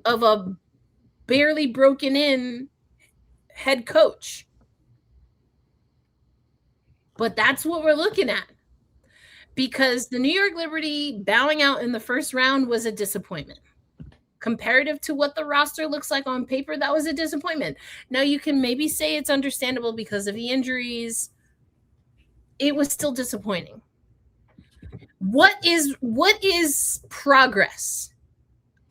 of a barely broken in head coach? But that's what we're looking at, because the New York Liberty bowing out in the first round was a disappointment. Comparative to what the roster looks like on paper, that was a disappointment. Now, you can maybe say it's understandable because of the injuries. It was still disappointing. What is progress?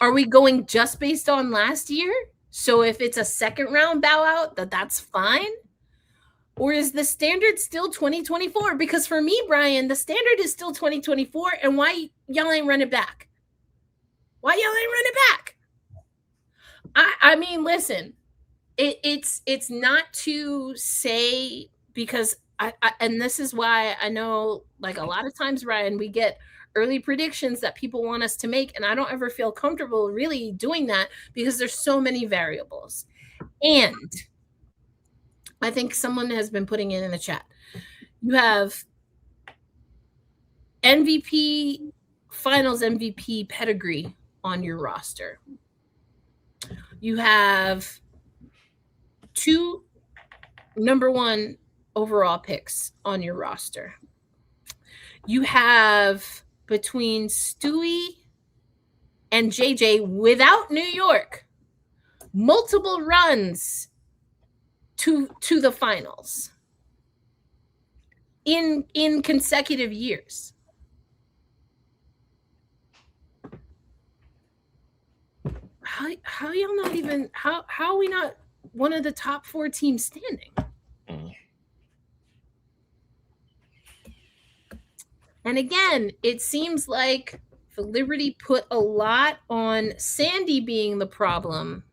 Are we going just based on last year? So if it's a second round bow out, that's fine? Or is the standard still 2024? Because for me, Brian, the standard is still 2024. And why y'all ain't run it back? Why y'all ain't run it back? I mean, listen, it's not to say, because and this is why I know, like, a lot of times, Ryan, we get early predictions that people want us to make, and I don't ever feel comfortable really doing that because there's so many variables. And I think someone has been putting it in the chat. You have MVP, finals MVP pedigree on your roster. You have 2 number 1 overall picks on your roster. You have, between Stewie and JJ, without New York, multiple runs to the finals in consecutive years. How y'all not even, how are we not one of the top 4 teams standing? And again, it seems like the Liberty put a lot on Sandy being the problem,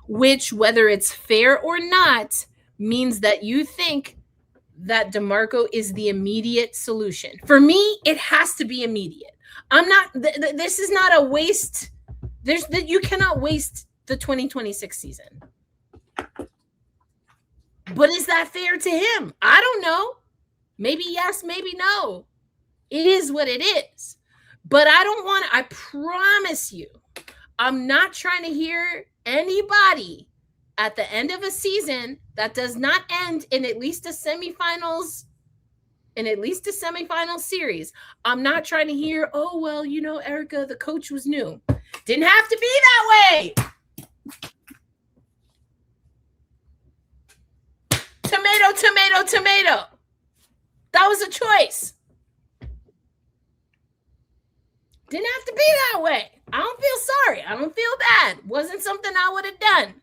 which, whether it's fair or not, means that you think that DeMarco is the immediate solution. For me, it has to be immediate. I'm not. This is not a waste. You cannot waste the 2026 season. But is that fair to him? I don't know. Maybe yes, maybe no. It is what it is. But I don't want to. I promise you, I'm not trying to hear anybody at the end of a season that does not end in at least a semifinals, series. I'm not trying to hear, oh, well, Erica, the coach was new. Didn't have to be that way. Tomato, tomato, tomato. That was a choice. Didn't have to be that way. I don't feel sorry. I don't feel bad. Wasn't something I would have done.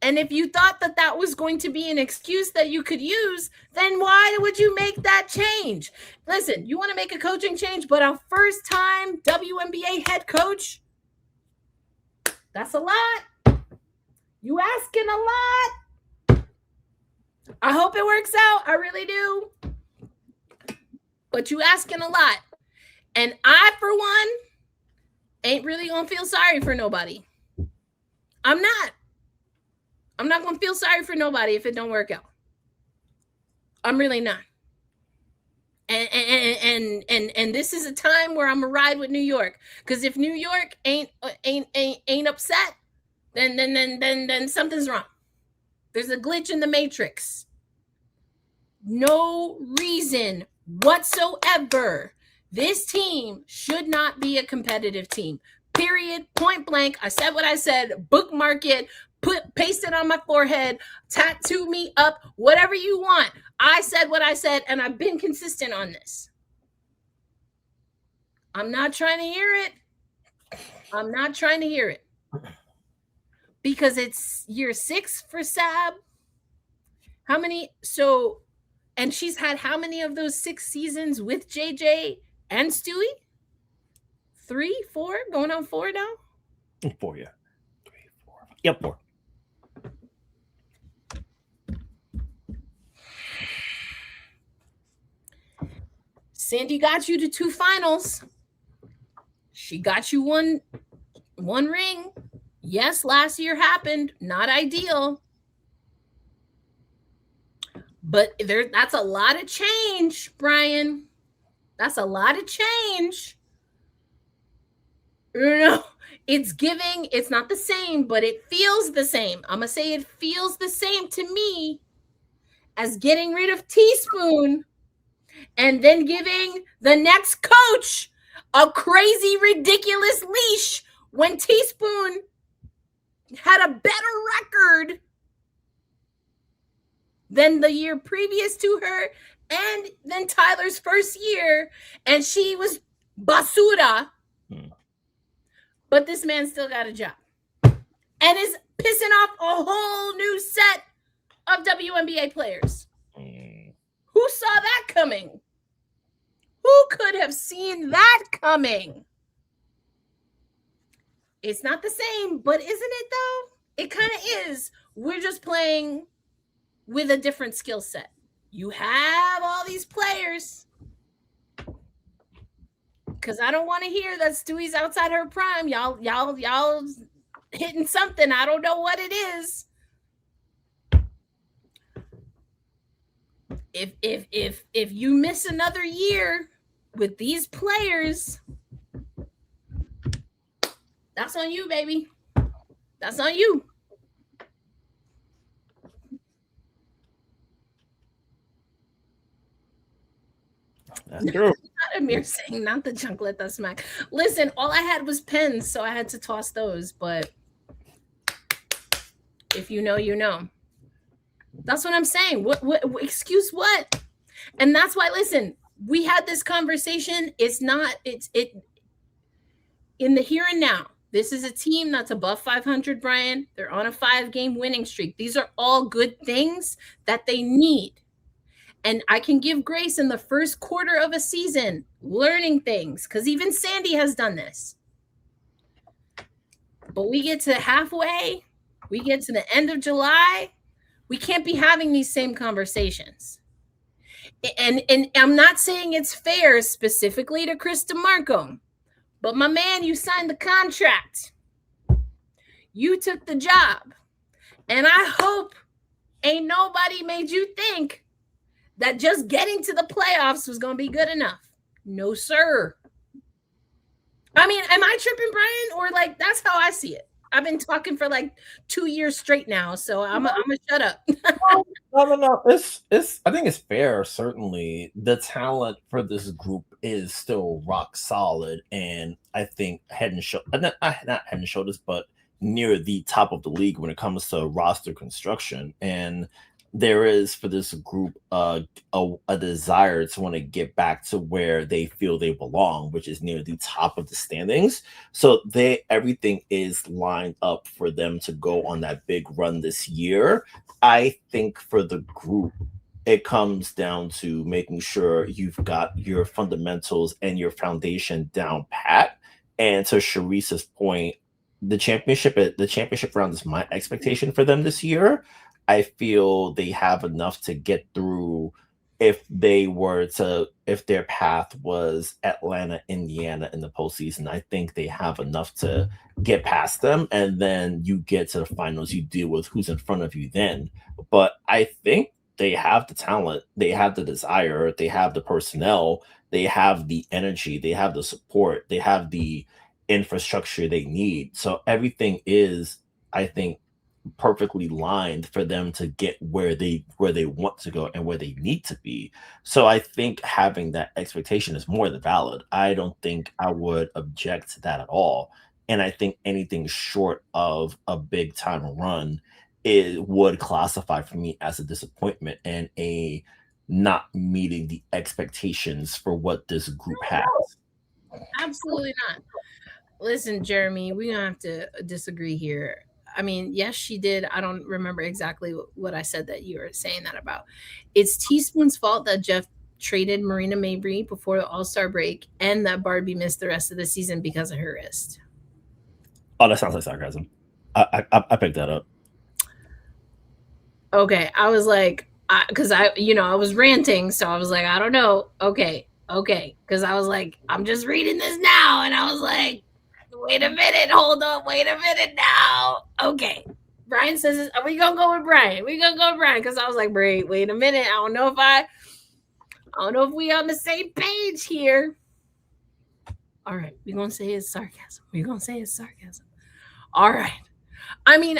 And if you thought that that was going to be an excuse that you could use, then why would you make that change? Listen, you want to make a coaching change, but a first-time WNBA head coach, that's a lot. You asking a lot. I hope it works out. I really do. But you asking a lot. And I, for one, ain't really going to feel sorry for nobody. I'm not. I'm not going to feel sorry for nobody if it don't work out. I'm really not. And this is a time where I'm gonna ride with New York, because if New York ain't upset, then something's wrong. There's a glitch in the matrix. No reason whatsoever this team should not be a competitive team. Period. Point blank. I said what I said. Bookmark it. Paste it on my forehead, tattoo me up, whatever you want. I said what I said, and I've been consistent on this. I'm not trying to hear it. I'm not trying to hear it. Because it's year 6 for Sab. How many? So, and she's had how many of those 6 seasons with JJ and Stewie? 3, 4, going on 4 now? 4, yeah. 3, 4. Yep, 4. Sandy got you to 2 finals. She got you one ring. Yes, last year happened. Not ideal. But that's a lot of change, Brian. That's a lot of change. It's giving. It's not the same, but it feels the same. I'm going to say it feels the same to me as getting rid of Teaspoon and then giving the next coach a crazy, ridiculous leash when Teaspoon had a better record than the year previous to her and then Tyler's first year, and she was basura. But this man still got a job and is pissing off a whole new set of WNBA players. Who saw that coming? Who could have seen that coming? It's not the same, but isn't it though? It kind of is. We're just playing with a different skill set. You have all these players. Because I don't want to hear that Stewie's outside her prime. Y'all hitting something. I don't know what it is. If you miss another year with these players, that's on you, baby. That's on you. That's true. Not Amir saying not the Jonquel that smack. Listen, all I had was pens, so I had to toss those. But if you know, you know. That's what I'm saying. What excuse what? And that's why, listen, we had this conversation. It's in the here and now. This is a team that's above 500, Brian. They're on a 5-game winning streak. These are all good things that they need. And I can give grace in the first quarter of a season, learning things, because even Sandy has done this. But we get to halfway, we get to the end of July, we can't be having these same conversations. And I'm not saying it's fair specifically to Chris DeMarco, but my man, you signed the contract. You took the job. And I hope ain't nobody made you think that just getting to the playoffs was going to be good enough. No, sir. I mean, am I tripping, Brian? Or like, that's how I see it. I've been talking for like 2 years straight now, so I'm gonna shut up. No. It's. I think it's fair. Certainly, the talent for this group is still rock solid, and I think head and shoulders, not head and shoulders, but near the top of the league when it comes to roster construction. And there is for this group a desire to want to get back to where they feel they belong, which is near the top of the standings. So everything is lined up for them to go on that big run this year. I think for the group, it comes down to making sure you've got your fundamentals and your foundation down pat. And to Sharice's point, the championship round is my expectation for them this year. I feel they have enough to get through if their path was Atlanta, Indiana in the postseason. I think they have enough to get past them, and then you get to the finals, you deal with who's in front of you then. But I think they have the talent, they have the desire, they have the personnel, they have the energy, they have the support, they have the infrastructure they need. So everything is, I think, perfectly lined for them to get where they want to go and where they need to be. So I think having that expectation is more than valid. I don't think I would object to that at all. And I think anything short of a big time run would classify for me as a disappointment and a not meeting the expectations for what this group has. Absolutely not. Listen, Jeremy, we're gonna have to disagree here. I mean, yes, she did. I don't remember exactly what I said that you were saying that about. It's Teaspoon's fault that Jeff traded Marina Mabry before the All-Star break and that Barbie missed the rest of the season because of her wrist. Oh, that sounds like sarcasm. I picked that up. Okay, I was like, because I was ranting, so I was like, I don't know. Okay, because I was like, I'm just reading this now, and I was like, wait a minute, hold on, wait a minute now. Okay, Brian says, are we gonna go with Brian? Because I was like, wait a minute, I don't know if we on the same page here. All right, we're gonna say it's sarcasm. All right. I mean,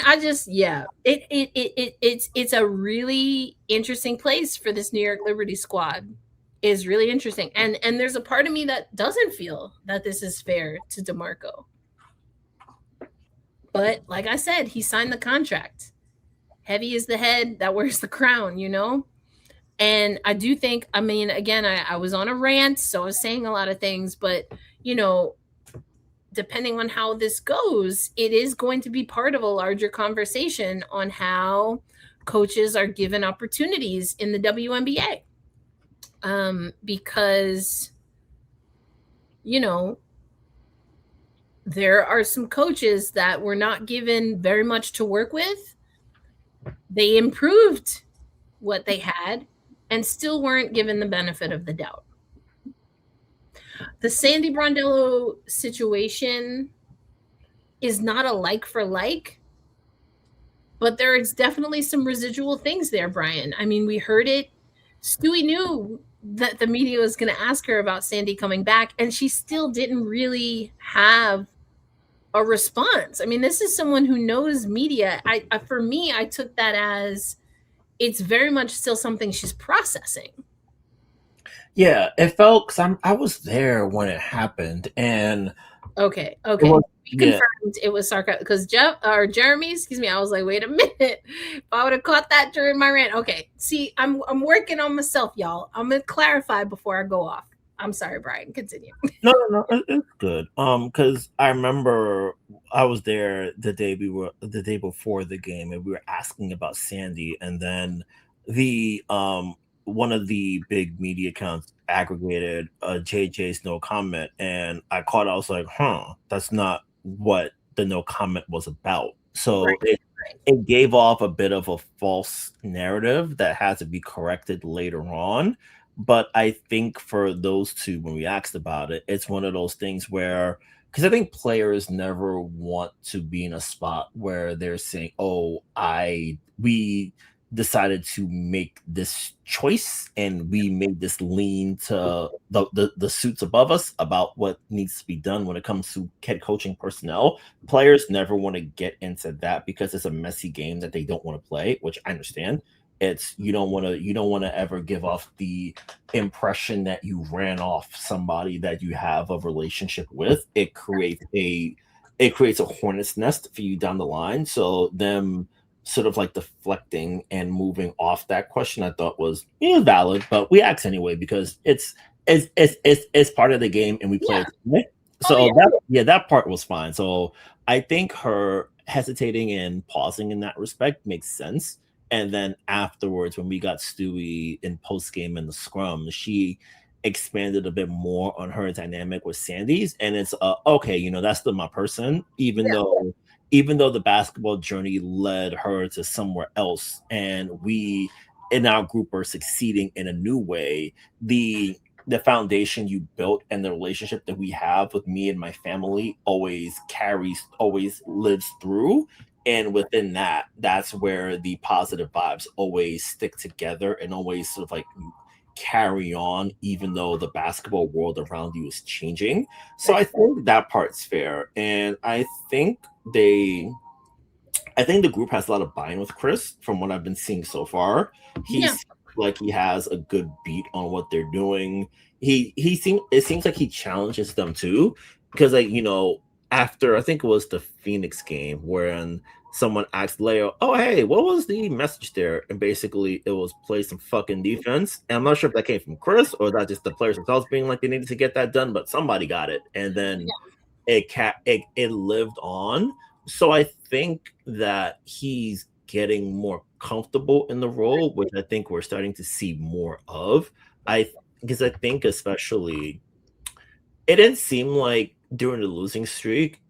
it's a really interesting place for this New York Liberty squad. Is really interesting. And there's a part of me that doesn't feel that this is fair to DeMarco. But like I said, he signed the contract. Heavy is the head that wears the crown, you know? And I do think, I mean, again, I was on a rant, so I was saying a lot of things, but, you know, depending on how this goes, it is going to be part of a larger conversation on how coaches are given opportunities in the WNBA. Because, you know, there are some coaches that were not given very much to work with. They improved what they had and still weren't given the benefit of the doubt. The Sandy Brondello situation is not a like for like, but there is definitely some residual things there, Brian. I mean, we heard it. Stewie knew that the media was going to ask her about Sandy coming back, and she still didn't really have a response. I mean, this is someone who knows media. For me, I took that as it's very much still something she's processing. Yeah, it felt because I was there when it happened, and okay, we confirmed it was sarcasm because Jeremy, excuse me, I was like, wait a minute, if I would have caught that during my rant. Okay, see, I'm working on myself, y'all. I'm gonna clarify before I go off. I'm sorry, Brian. Continue. No, it's good. Because I remember I was there the day before the game, and we were asking about Sandy, and then one of the big media accounts aggregated JJ's no comment, and I was like, that's not what the no comment was about. So Right. it gave off a bit of a false narrative that had to be corrected later on. But I think for those two, when we asked about it, it's one of those things where, because I think players never want to be in a spot where they're saying, "Oh, we decided to make this choice and we made this lean to the suits above us about what needs to be done when it comes to head coaching personnel." Players never want to get into that because it's a messy game that they don't want to play, which I understand. It's you don't want to ever give off the impression that you ran off somebody that you have a relationship with. It creates a hornet's nest for you down the line. So them sort of like deflecting and moving off that question, I thought was valid, but we asked anyway because it's part of the game and we play it anyway. So that part was fine. So I think her hesitating and pausing in that respect makes sense. And then afterwards, when we got Stewie in post game in the scrum, she expanded a bit more on her dynamic with Sandy's, and it's okay, that's still my person, even though the basketball journey led her to somewhere else, and we in our group are succeeding in a new way. The foundation you built and the relationship that we have with me and my family always lives through. And within that's where the positive vibes always stick together and always sort of like carry on, even though the basketball world around you is changing. So I think that part's fair. And I think the group has a lot of buy-in with Chris from what I've been seeing so far. He's like he has a good beat on what they're doing. It seems like he challenges them too, because after I think it was the Phoenix game when someone asked Leo, "Oh, hey, what was the message there?" And basically it was play some fucking defense. And I'm not sure if that came from Chris or that just the players themselves being like they needed to get that done, but somebody got it. And then it lived on. So I think that he's getting more comfortable in the role, which I think we're starting to see more of. Because I think especially it didn't seem like during the losing streak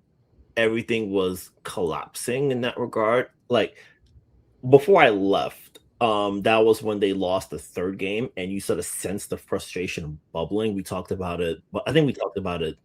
everything was collapsing in that regard. Like before I left, that was when they lost the third game and you sort of sensed the frustration bubbling. We talked about it, but I think we talked about it.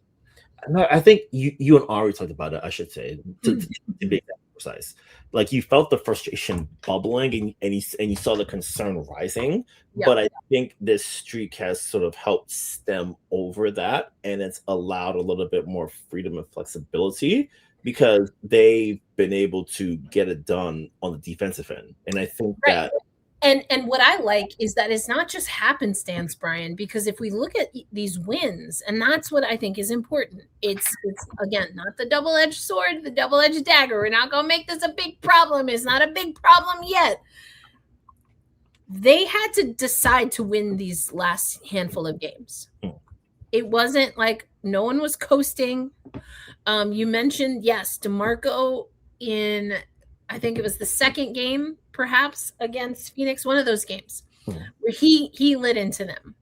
No, I think you and Ari talked about it, I should say, to be precise. Like you felt the frustration bubbling and you saw the concern rising. But I think this streak has sort of helped stem over that, and it's allowed a little bit more freedom and flexibility because they've been able to get it done on the defensive end. And I think that And what I like is that it's not just happenstance, Brian, because if we look at these wins, and that's what I think is important, it's again, not the double-edged sword, the double-edged dagger. We're not going to make this a big problem. It's not a big problem yet. They had to decide to win these last handful of games. It wasn't like no one was coasting. You mentioned, yes, DeMarco in, I think it was the second game, perhaps against Phoenix, one of those games where he lit into them.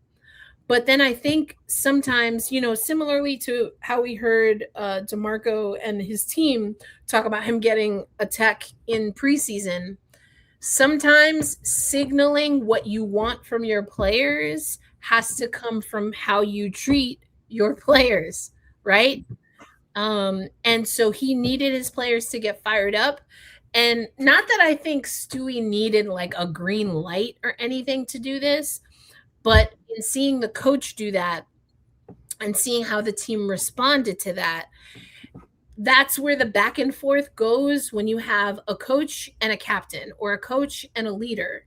But then I think sometimes, similarly to how we heard DeMarco and his team talk about him getting a tech in preseason, sometimes signaling what you want from your players has to come from how you treat your players, right? And so he needed his players to get fired up. And not that I think Stewie needed like a green light or anything to do this, but in seeing the coach do that and seeing how the team responded to that, that's where the back and forth goes when you have a coach and a captain or a coach and a leader.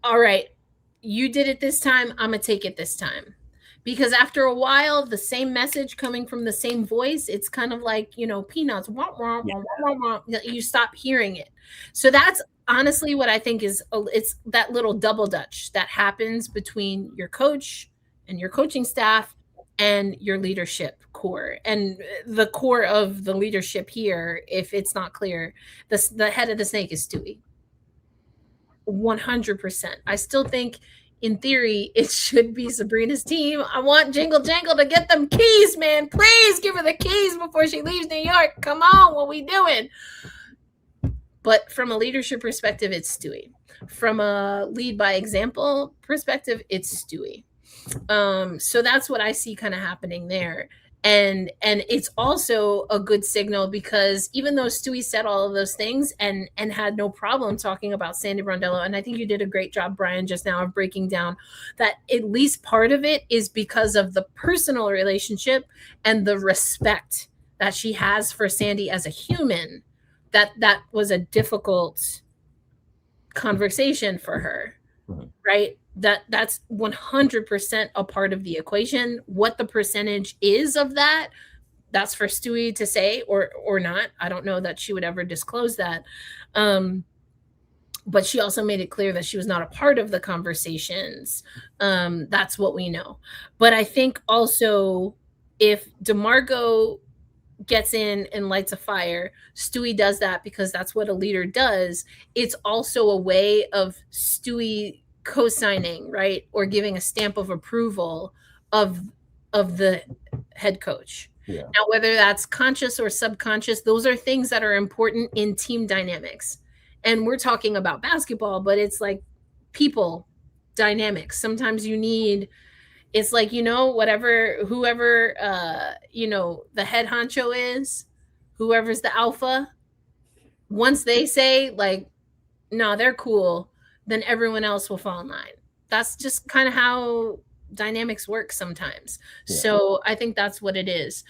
All right, you did it this time. I'm going to take it this time. Because after a while, the same message coming from the same voice, it's kind of like, peanuts. Wah, wah, wah, wah, wah, wah. You stop hearing it. So that's honestly what I think is, it's that little double dutch that happens between your coach and your coaching staff and your leadership core. And the core of the leadership here, if it's not clear, the head of the snake is Stewie. 100%. I still think in theory it should be Sabrina's team. I want Jingle Jangle to get them keys, man. Please give her the keys before she leaves New York. Come on, what we doing? But from a leadership perspective, it's Stewie. From a lead by example perspective, it's Stewie. So that's what I see kind of happening there. And it's also a good signal because even though Stewie said all of those things and had no problem talking about Sandy Brondello, and I think you did a great job, Brian, just now of breaking down that at least part of it is because of the personal relationship and the respect that she has for Sandy as a human. That was a difficult conversation for her, right? That's 100% a part of the equation. What the percentage is of that, that's for Stewie to say or not. I don't know that she would ever disclose that. But she also made it clear that she was not a part of the conversations. That's what we know. But I think also if DeMarco gets in and lights a fire, Stewie does that because that's what a leader does. It's also a way of Stewie co-signing, right, or giving a stamp of approval of the head coach. Yeah. Now, whether that's conscious or subconscious, those are things that are important in team dynamics. And we're talking about basketball, but it's like people dynamics. Sometimes you need, it's like, whoever, the head honcho is, whoever's the alpha, once they say like, no, they're cool, then everyone else will fall in line. That's just kind of how dynamics work sometimes. Yeah. So I think that's what it is.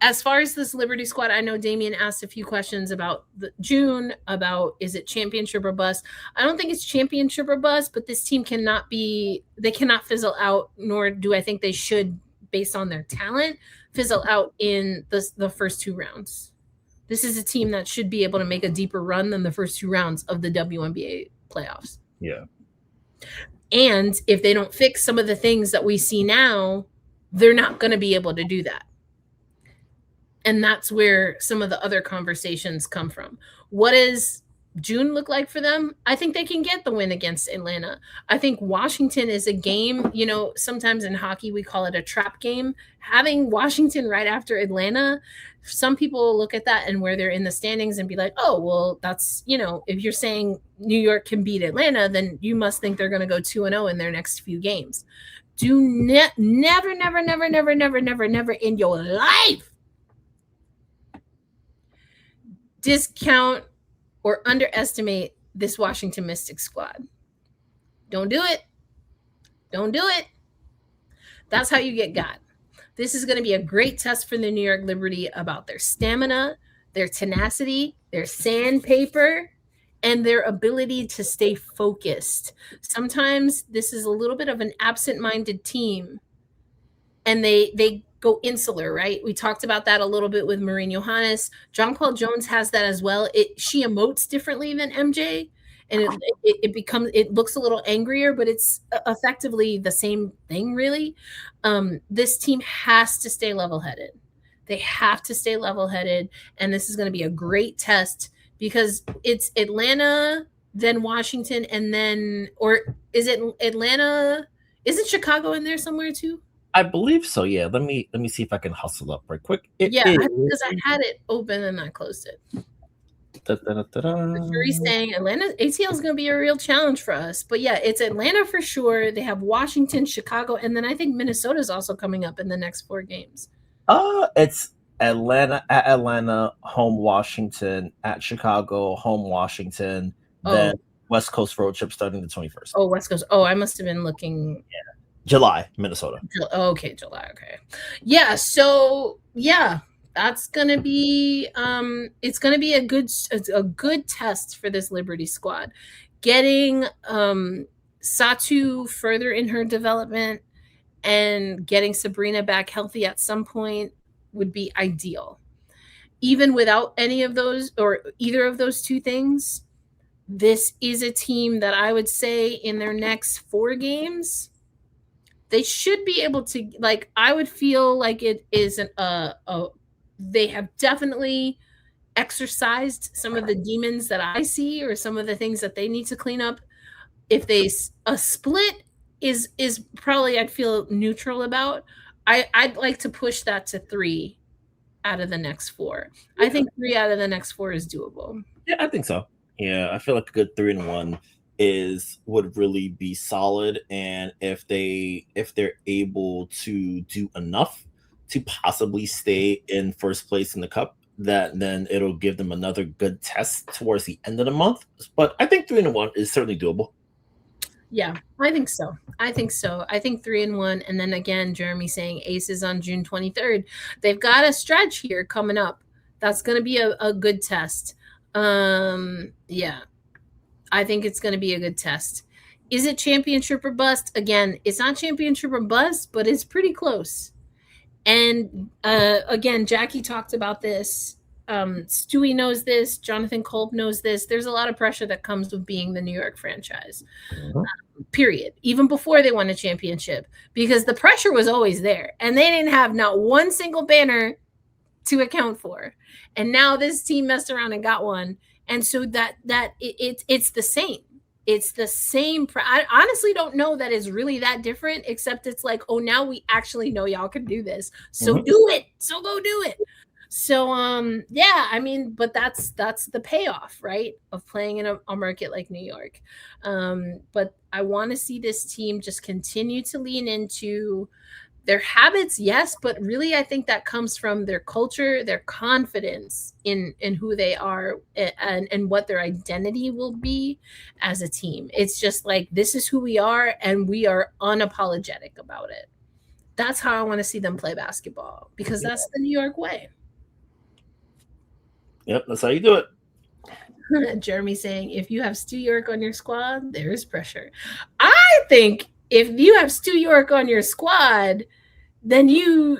As far as this Liberty squad, I know Damien asked a few questions about June, about is it championship or bust? I don't think it's championship or bust, but this team cannot fizzle out, nor do I think they should, based on their talent, fizzle out in the first two rounds. This is a team that should be able to make a deeper run than the first two rounds of the WNBA playoffs. Yeah. And if they don't fix some of the things that we see now, they're not going to be able to do that. And that's where some of the other conversations come from. What does June look like for them? I think they can get the win against Atlanta. I think Washington is a game, sometimes in hockey we call it a trap game. Having Washington right after Atlanta, some people look at that and where they're in the standings and be like, oh, well, that's, if you're saying New York can beat Atlanta, then you must think they're going to go 2-0 in their next few games. Do never in your life discount or underestimate this Washington Mystics squad. Don't do it. Don't do it. That's how you get got. This is going to be a great test for the New York Liberty about their stamina, their tenacity, their sandpaper, and their ability to stay focused. Sometimes this is a little bit of an absent-minded team, and they go insular, right? We talked about that a little bit with Maureen Johannès. Jonquel Jones has that as well. She emotes differently than MJ, and it looks a little angrier, but it's effectively the same thing, really. This team has to stay level-headed. They have to stay level-headed, and this is going to be a great test because it's Atlanta, then Washington, and then, or is it Atlanta? Isn't Chicago in there somewhere too? I believe so. Yeah. Let me see if I can hustle up right quick. Because I had it open and I closed it. Sherry's saying Atlanta ATL is going to be a real challenge for us, but yeah, it's Atlanta for sure. They have Washington, Chicago, and then I think Minnesota is also coming up in the next 4 games. It's Atlanta at Atlanta, home Washington, at Chicago, home Washington, then West Coast road trip starting the 21st. Oh, West Coast. Oh, I must have been looking. Yeah. July, Minnesota. Okay, July. Okay. Yeah. So yeah, that's gonna be it's gonna be a good test for this Liberty squad. Getting Satu further in her development and getting Sabrina back healthy at some point would be ideal. Even without any of those or either of those two things, this is a team that I would say in their next 4 games, they should be able to, like, I would feel like it is they have definitely exercised some of the demons that I see or some of the things that they need to clean up. If a split is probably I'd feel neutral about. I'd like to push that to 3 out of the next 4. I think 3 out of the next 4 is doable. Yeah, I think so. Yeah, I feel like a good 3-1 would really be solid, and if they're able to do enough to possibly stay in first place in the cup, that then it'll give them another good test towards the end of the month. But I think 3-1 is certainly doable. Yeah, I think so. I think 3-1. And then again, Jeremy saying Aces on June 23rd. They've got a stretch here coming up. That's going to be a good test. Yeah, I think it's going to be a good test. Is it championship or bust? Again, it's not championship or bust, but it's pretty close. And again, Jackie talked about this. Stewie knows this. Jonathan Kolb knows this. There's a lot of pressure that comes with being the New York franchise, period. Even before they won a championship, because the pressure was always there. And they didn't have not one single banner to account for. And now this team messed around and got one. And so it's the same. It's the same. I honestly don't know that it's really that different, except it's like, oh, now we actually know y'all can do this. So do it. So go do it. So, yeah, I mean, but that's the payoff, right, of playing in a market like New York. But I want to see this team just continue to lean into their habits, yes, but really I think that comes from their culture, their confidence in who they are and what their identity will be as a team. It's just like, this is who we are, and we are unapologetic about it. That's how I want to see them play basketball, because that's the New York way. Yep, that's how you do it. Jeremy saying, if you have Stu York on your squad, there is pressure. I think if you have Stu York on your squad, then you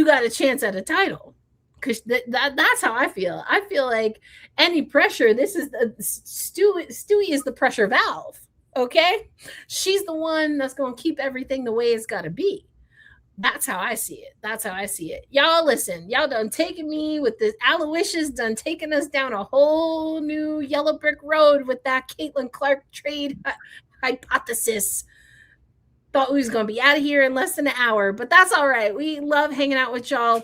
got a chance at a title, because that's how I feel. I feel like any pressure, this is Stewie is the pressure valve. Okay, she's the one that's going to keep everything the way it's got to be. That's how I see it. Y'all listen, y'all done taking me with this Aloysius, done taking us down a whole new yellow brick road with that Caitlin Clark trade hypothesis. Thought we was going to be out of here in less than an hour, but that's all right. We love hanging out with y'all.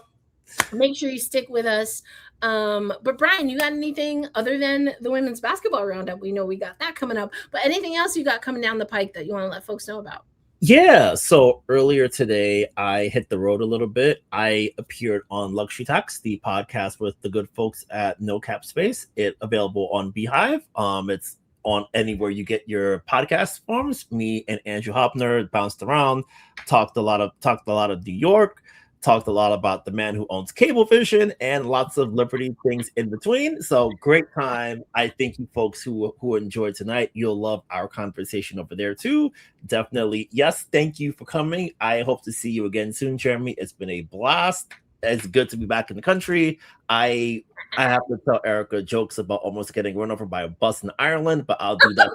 Make sure you stick with us. But Brian, you got anything other than the women's basketball roundup? We know we got that coming up, but anything else you got coming down the pike that you want to let folks know about? Yeah, so earlier today, I hit the road a little bit. I appeared on Luxury Talks, the podcast with the good folks at No Cap Space. It's available on Beehive. It's on anywhere you get your podcast forms. Me and Andrew Hopner bounced around, talked a lot of New York, talked a lot about the man who owns Cablevision, and lots of Liberty things in between. So great time. I think you folks who enjoyed tonight, you'll love our conversation over there too. Definitely. Yes, thank you for coming. I hope to see you again soon, Jeremy. It's been a blast. It's good to be back in the country. I have to tell Erica jokes about almost getting run over by a bus in Ireland, but I'll do that.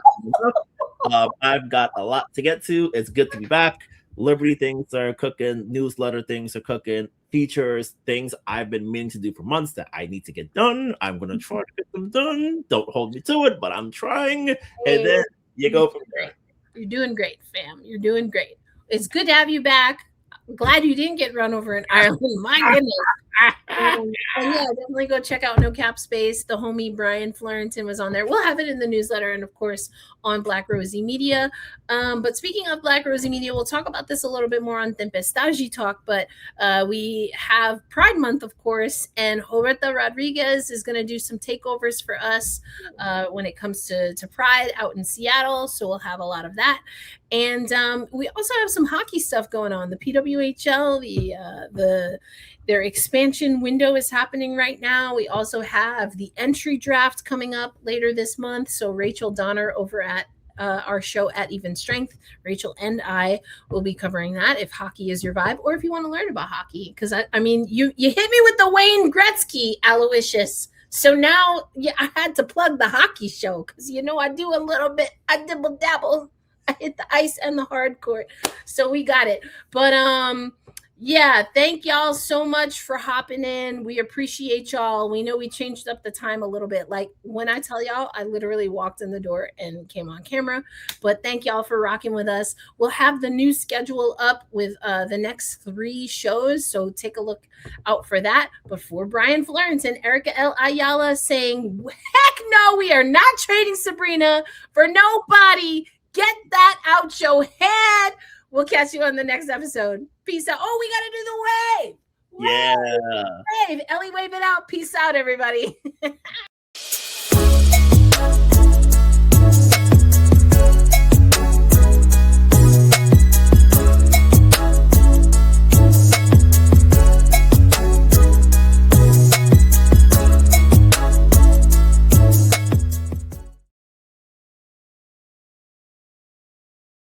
I've got a lot to get to. It's good to be back. Liberty things are cooking, newsletter things are cooking, features, things I've been meaning to do for months that I need to get done. I'm going to try to get them done. Don't hold me to it, but I'm trying. And then you go from there. You're doing great, fam. You're doing great. It's good to have you back. I'm glad you didn't get run over in Ireland. My goodness. And yeah, definitely go check out No Cap Space. The homie Brian Fleurantin was on there. We'll have it in the newsletter and, of course, on Black Rosie Media. But speaking of Black Rosie Media, we'll talk about this a little bit more on Tempestagi Talk. But we have Pride Month, of course, and Roberta Rodriguez is going to do some takeovers for us when it comes to Pride out in Seattle. So we'll have a lot of that. And we also have some hockey stuff going on. The PWHL, their expansion window is happening right now. We also have the entry draft coming up later this month. So Rachel Donner over at our show at Even Strength, Rachel and I will be covering that if hockey is your vibe, or if you want to learn about hockey. Because I mean, you hit me with the Wayne Gretzky, Aloysius. So now I had to plug the hockey show because, I do a little bit, I dibble dabble. I hit the ice and the hard court. So we got it. But Yeah, thank y'all so much for hopping in. We appreciate y'all. We know we changed up the time a little bit. Like when I tell y'all, I literally walked in the door and came on camera. But thank y'all for rocking with us. We'll have the new schedule up with the next 3 shows. So take a look out for that. But for Brian Fleurantin, Erica L. Ayala saying, heck no, we are not trading Sabrina for nobody. Get that out your head. We'll catch you on the next episode. Peace out. Oh, we got to do the wave. Yeah. Wave. Ellie, wave it out. Peace out, everybody.